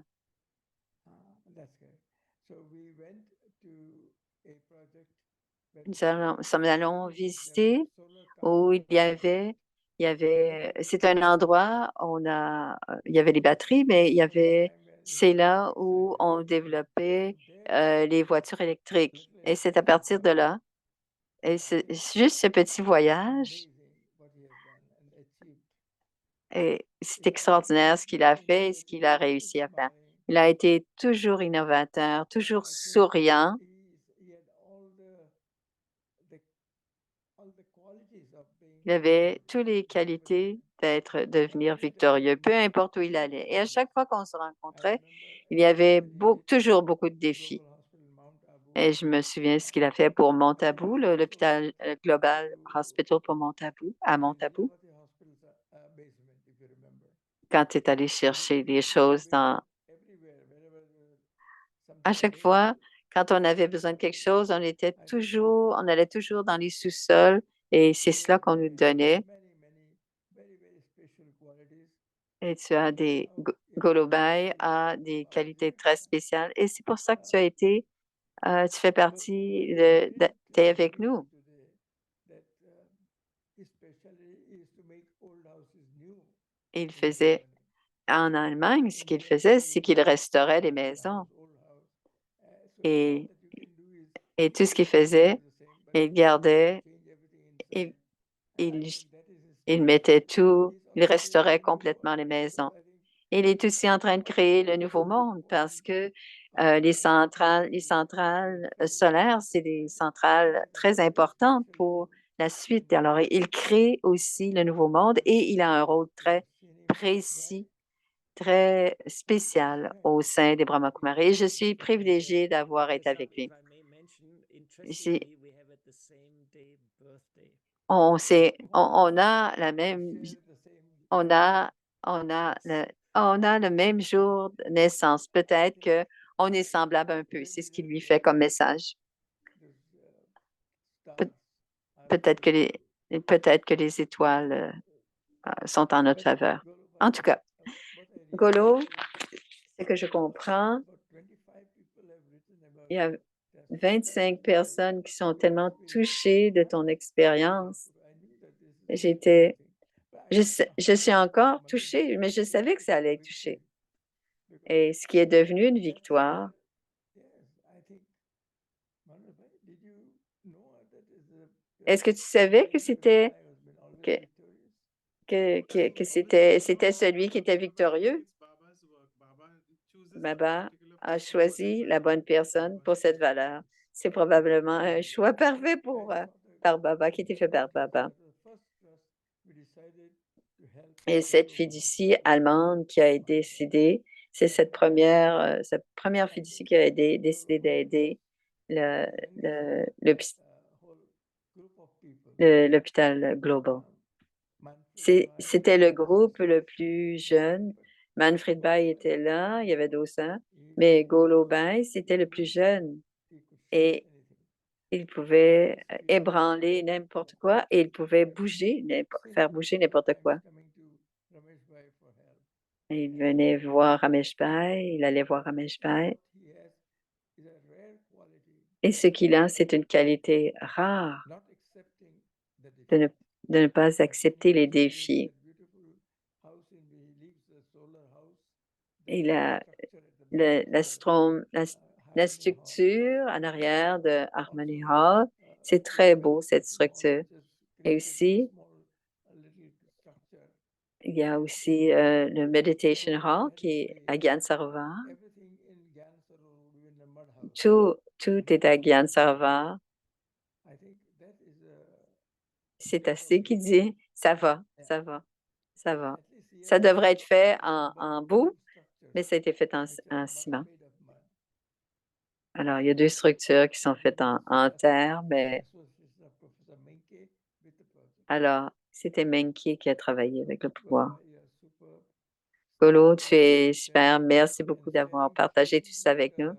Nous allons visiter où c'est un endroit, il y avait les batteries, mais c'est là où on développait les voitures électriques. Et c'est à partir de là, et c'est juste ce petit voyage, et c'est extraordinaire ce qu'il a fait et ce qu'il a réussi à faire. Il a été toujours innovateur, toujours souriant. Il avait toutes les qualités devenir victorieux, peu importe où il allait. Et à chaque fois qu'on se rencontrait, il y avait toujours beaucoup de défis. Et je me souviens ce qu'il a fait pour Montabou, l'hôpital Global Hospital pour à Montabou, quand tu es allé chercher des choses à chaque fois, quand on avait besoin de quelque chose, on allait toujours dans les sous-sols et c'est cela qu'on nous donnait. Et Golobai a des qualités très spéciales et c'est pour ça que tu fais partie t'es avec nous. Il faisait, en Allemagne, ce qu'il faisait, c'est qu'il restaurait les maisons et, et tout ce qu'il faisait, il gardait, il, il, il mettait tout, il restaurait complètement les maisons. Il est aussi en train de créer le nouveau monde parce que les centrales solaires, c'est des centrales très importantes pour la suite. Alors, il crée aussi le nouveau monde et il a un rôle très précis, très spécial au sein des Brahma Kumaris. Et je suis privilégiée d'avoir été avec lui. J'ai- on a la même, on a, on a le même jour de naissance. Peut-être que on est semblable un peu. C'est ce qui lui fait comme message. Pe- Peut-être que peut-être que les étoiles sont en notre faveur. En tout cas, Golo, ce que je comprends, il y a 25 personnes qui sont tellement touchées de ton expérience. J'étais, je suis encore touchée, mais je savais que ça allait être touché. Et ce qui est devenu une victoire. Est-ce que tu savais que que, c'était celui qui était victorieux? Baba a choisi la bonne personne pour cette valeur. C'est probablement un choix parfait par Baba, qui était fait par Baba. Et cette fiducie allemande qui a décidé, c'est cette première fiducie qui a décidé d'aider le- l'hôpital Global. C'était le groupe le plus jeune. Manfred Bay était là, il y avait Dossa, mais Golo Bay, c'était le plus jeune et il pouvait ébranler n'importe quoi et il pouvait faire bouger n'importe quoi. Et il venait voir Ramesh Bay, il allait voir Ramesh Bay. Et ce qu'il a, c'est une qualité rare de ne, de ne pas accepter les défis. Il a la structure en arrière de Harmony Hall. C'est très beau, cette structure. Et aussi, il y a aussi le Meditation Hall qui est à Gyan Sarovar. Tout est à Gyan Sarovar. C'est assez qui dit, ça va, ça va, ça va. Ça devrait être fait en boue, mais ça a été fait en ciment. Alors, il y a deux structures qui sont faites en terre, mais alors, c'était Menki qui a travaillé avec le pouvoir. Golo, tu es super. Merci beaucoup d'avoir partagé tout ça avec nous.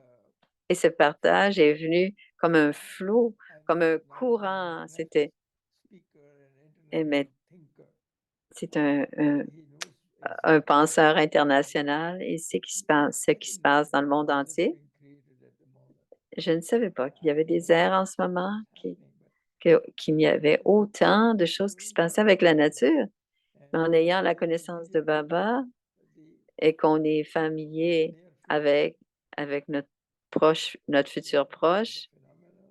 Et ce partage est venu comme un flot, comme un courant. Mais c'est un penseur international et c'est ce qui se passe dans le monde entier. Je ne savais pas qu'il y avait des airs en ce moment, qu'il y avait autant de choses qui se passaient avec la nature. Mais en ayant la connaissance de Baba et qu'on est familier avec, avec notre futur proche,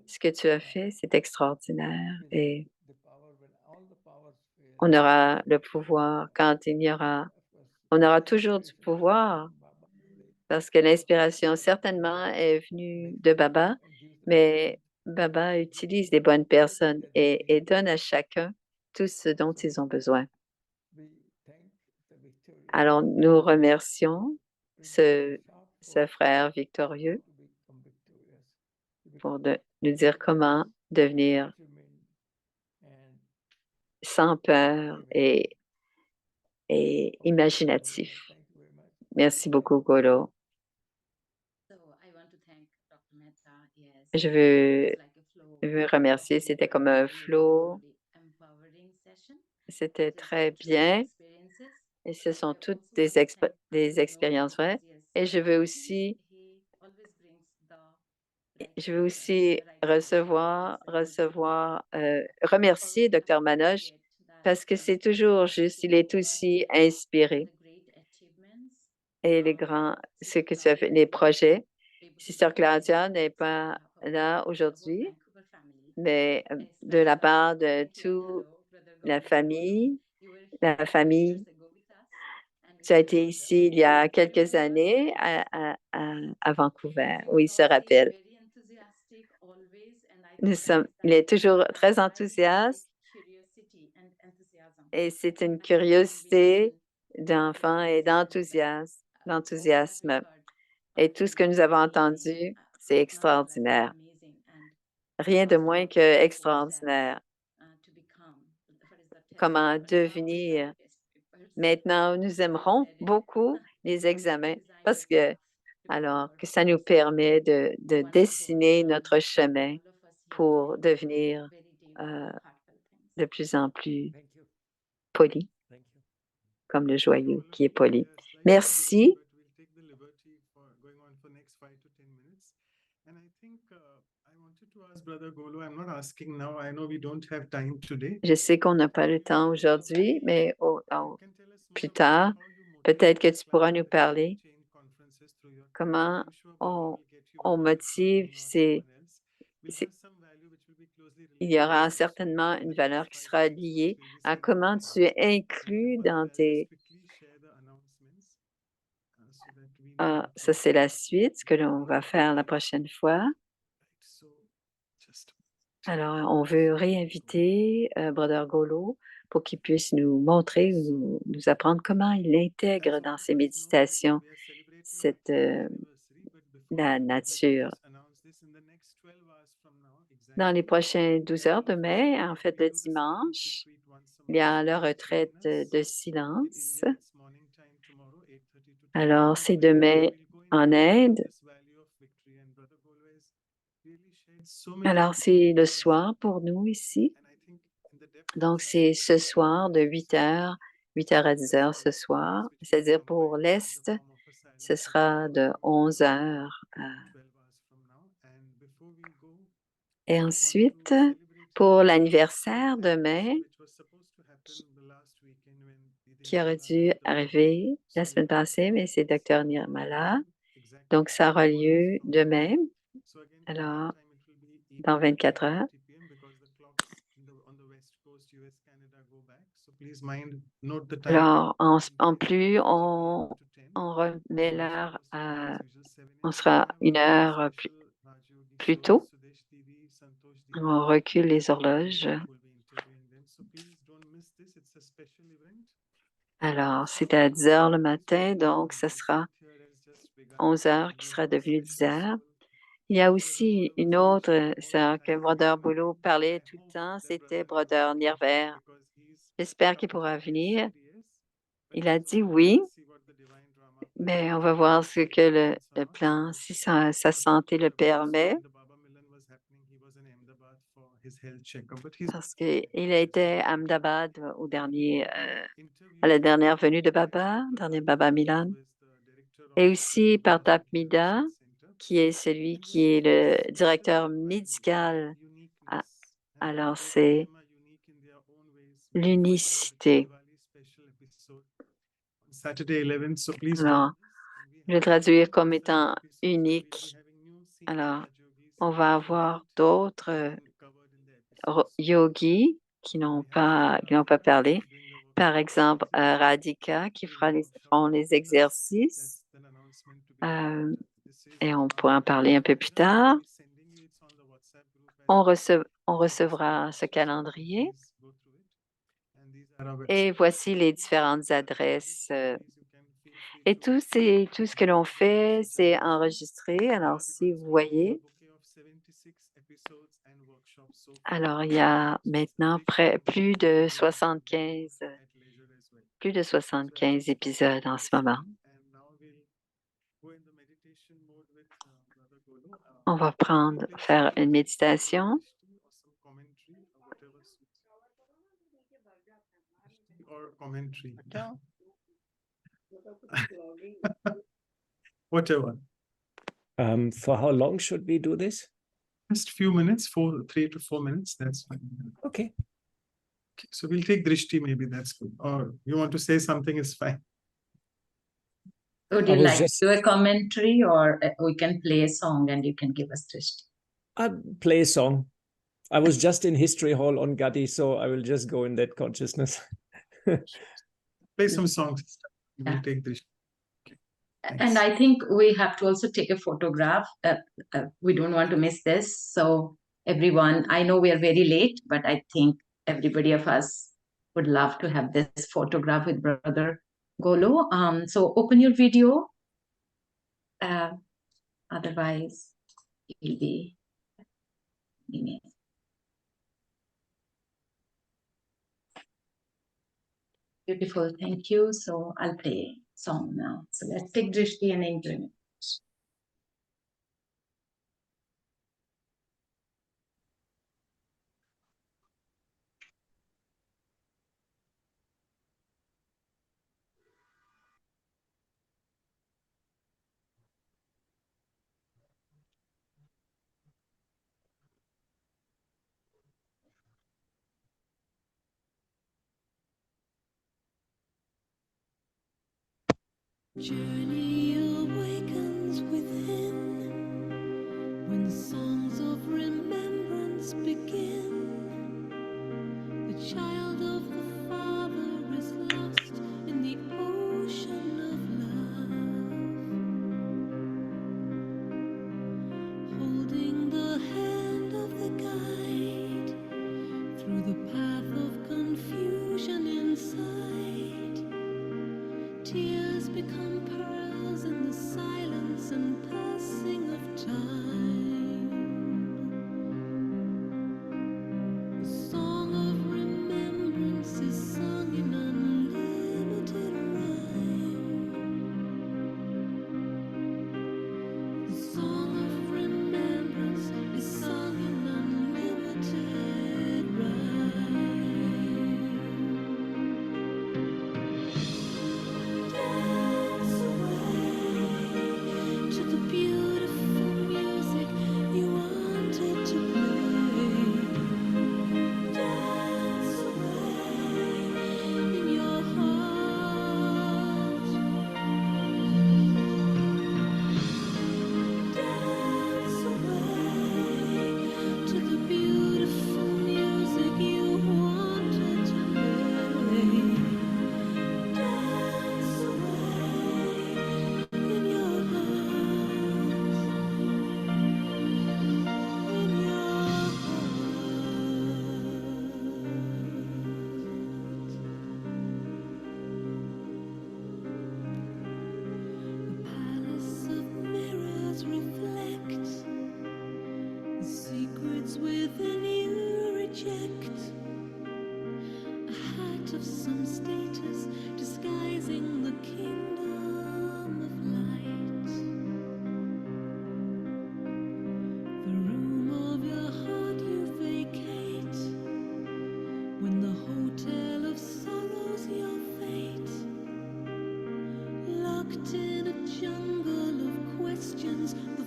ce que tu as fait, c'est extraordinaire. Et on aura le pouvoir quand on aura toujours du pouvoir parce que l'inspiration certainement est venue de Baba, mais Baba utilise les bonnes personnes et donne à chacun tout ce dont ils ont besoin. Alors, nous remercions ce, ce frère victorieux pour nous dire comment devenir sans peur et imaginatif. Merci beaucoup, Golo. Je veux remercier. C'était comme un flow. C'était très bien. Et ce sont toutes des expériences vraies. Et je veux aussi remercier Dr. Manoj parce que c'est toujours juste, il est aussi inspiré. Et ce que tu as fait, les projets. Sister Claudia n'est pas là aujourd'hui, mais de la part de toute la famille, tu as été ici il y a quelques années à Vancouver, oui, il se rappelle. Il est toujours très enthousiaste et c'est une curiosité d'enfant et d'enthousiasme. Et tout ce que nous avons entendu, c'est extraordinaire. Rien de moins que extraordinaire. Comment devenir. Maintenant, nous aimerons beaucoup les examens parce que alors que ça nous permet de dessiner notre chemin pour devenir euh, de plus en plus poli, comme le joyau qui est poli. Merci. But we'll take the liberty for going on for next 5 to 10 minutes. And I think I wanted to ask Brother Golo, I'm not asking now, I know we don't have time today. Je sais qu'on n'a pas le temps aujourd'hui, mais Can tell us more plus about tard, how you peut-être motivate que your tu pourras nous family to parler change conferences through your talks. And comment I'm sure Baba on, will get you on more input motive than someone else. We'll c'est- have some value which will be closely il y related to aura you. So certainement in une the valeur next qui five sera minutes, liée we'll just à say good comment bye. tu And inclus before dans that, I'll just tes... quickly share the announcements so that we know what Ça, we c'est la suite, ce que l'on va faire la prochaine fois. right. So just Alors, on veut réinviter Brother Golo pour qu'il puisse nous montrer ou nous apprendre comment il intègre dans ses méditations we are celebrating our 10th anniversary, but before la we go, let me nature. just announce this in the next 12 hours from now, Dans les exactly. prochaines 12 All heures of de us, mai, en fait we le do the silence dimanche, retreat once a il y month. a So la please retraite join us de in silence. India. It's morning time tomorrow, 8:30 to Alors, 10:30. c'est Join us. demain We'll go en into deep Inde. in this valley of victory. And Brother Golo has really shared so many Alors, c'est le experiences. soir pour nous ici. And I think in the depth of Donc, c'est silence, ce soir de 8 heures à 10 heures ce soir. C'est-à-dire pour l'Est, ce sera de 11 heures. 12 hours from now. And before we go Et on to ensuite, celebrating pour our 10th l'anniversaire demain, anniversary, which was supposed to happen the last weekend when the qui aurait Nirmala dû left the body. arriver la So semaine passée, mais c'est Dr. tomorrow will Nirmala. happen exactly Donc, ça aura 24 hours lieu from now. demain, So again, Indian alors, time it will be dans evening at 24 heures. 8:30 p.m. because the clocks on the west coast, US, Canada go back. So please note the time. Alors, en India plus, 8:30 p.m. to 10. on remet And West l'heure Coast will be as usual 7 on a.m. And we sera have une our very heure special Rajyogi plus Shobit tôt. Sudesh Didi, Santosh On Didi, recule les and horloges. Vivek will be interviewing them. So please don't miss this. It's a special event. Alors, c'est à 10 heures le matin, donc ce sera Here has just begun. 11 heures qui sera devenu 10 heures. Il y a aussi une autre sœur que Brother Boulot parlait tout le temps, c'était Brother Nirver. J'espère qu'il pourra venir. Il a dit oui, mais on va voir ce que le plan, si sa santé le permet, parce qu'il était à Ahmedabad à la dernière venue de Baba, dernier Baba Milan, et aussi par Tapmida. qui est celui qui est le directeur médical. Alors, c'est l'unicité. Alors, je vais traduire comme étant unique. Alors, on va avoir d'autres yogis qui n'ont pas parlé. Par exemple, Radhika qui font les exercices. Et on pourra en parler un peu plus tard. On recevra ce calendrier. Et voici les différentes adresses. Et tout ce que l'on fait, c'est enregistré. Alors, si vous voyez, alors il y a maintenant plus de 75 épisodes en ce moment. On va faire une méditation. Whatever. For how long should we do this? Just few minutes, 3 to 4 minutes. That's fine. Okay. So we'll take Drishti, maybe that's good. Or you want to say something, is fine. Would you like to do a commentary, or we can play a song and you can give us Drishti? I'll play a song. I was just in History Hall on Gadi, so I will just go in that consciousness. Play some songs. We'll take Drishti. And I think we have to also take a photograph. We don't want to miss this. So everyone, I know we are very late, but I think everybody of us would love to have this photograph with Brother Golo. So open your video. Otherwise, it will be email. Beautiful, thank you. So I'll play song now. So let's take Drishti and enjoyment. Journey awakens within when songs of remembrance begin. The child of the Father is lost in the ocean of love, holding the hand of the guide through the path of confusion inside. Tears become pearls in the silence and passing of time. The song of remembrance is sung in unlimited rhyme. The song of remembrance is sung in unlimited rhyme. Dance away to the beautiful music you wanted to play. Dance away in your heart. Dance away to the beautiful music you wanted to play. Dance away in your heart, in your heart. The palace of mirrors reflect the secrets within you reject. A hat of some status disguising the kingdom of light. The room of your heart you vacate when the hotel of sorrows your fate. Locked in a jungle of questions, the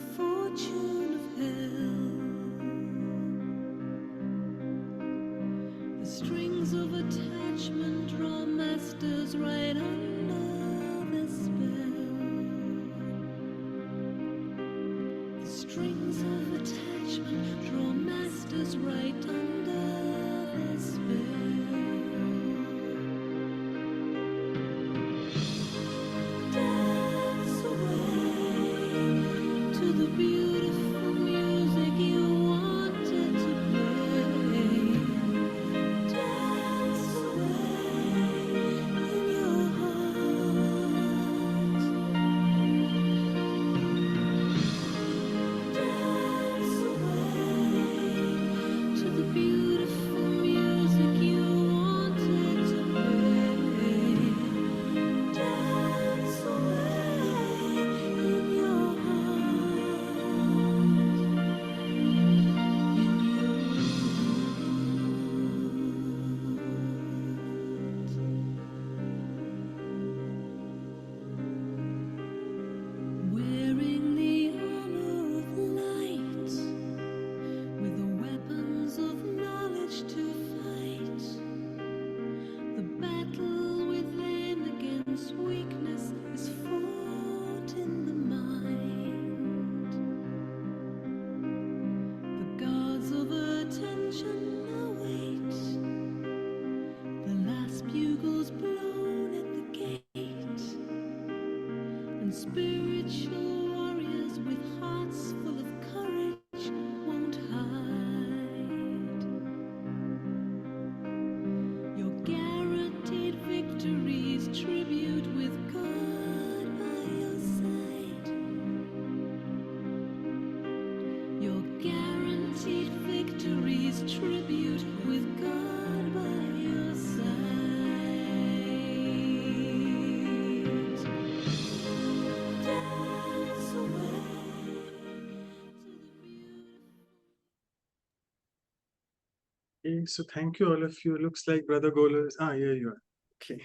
Okay, so thank you all of you. Looks like Brother Golo is, here you are. Okay.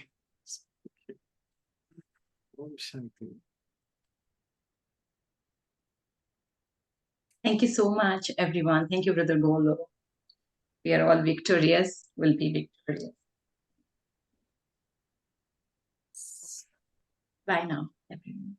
Okay. Om Shanti. Thank you so much, everyone. Thank you, Brother Golo. We are all victorious. We'll be victorious. Bye now, everyone.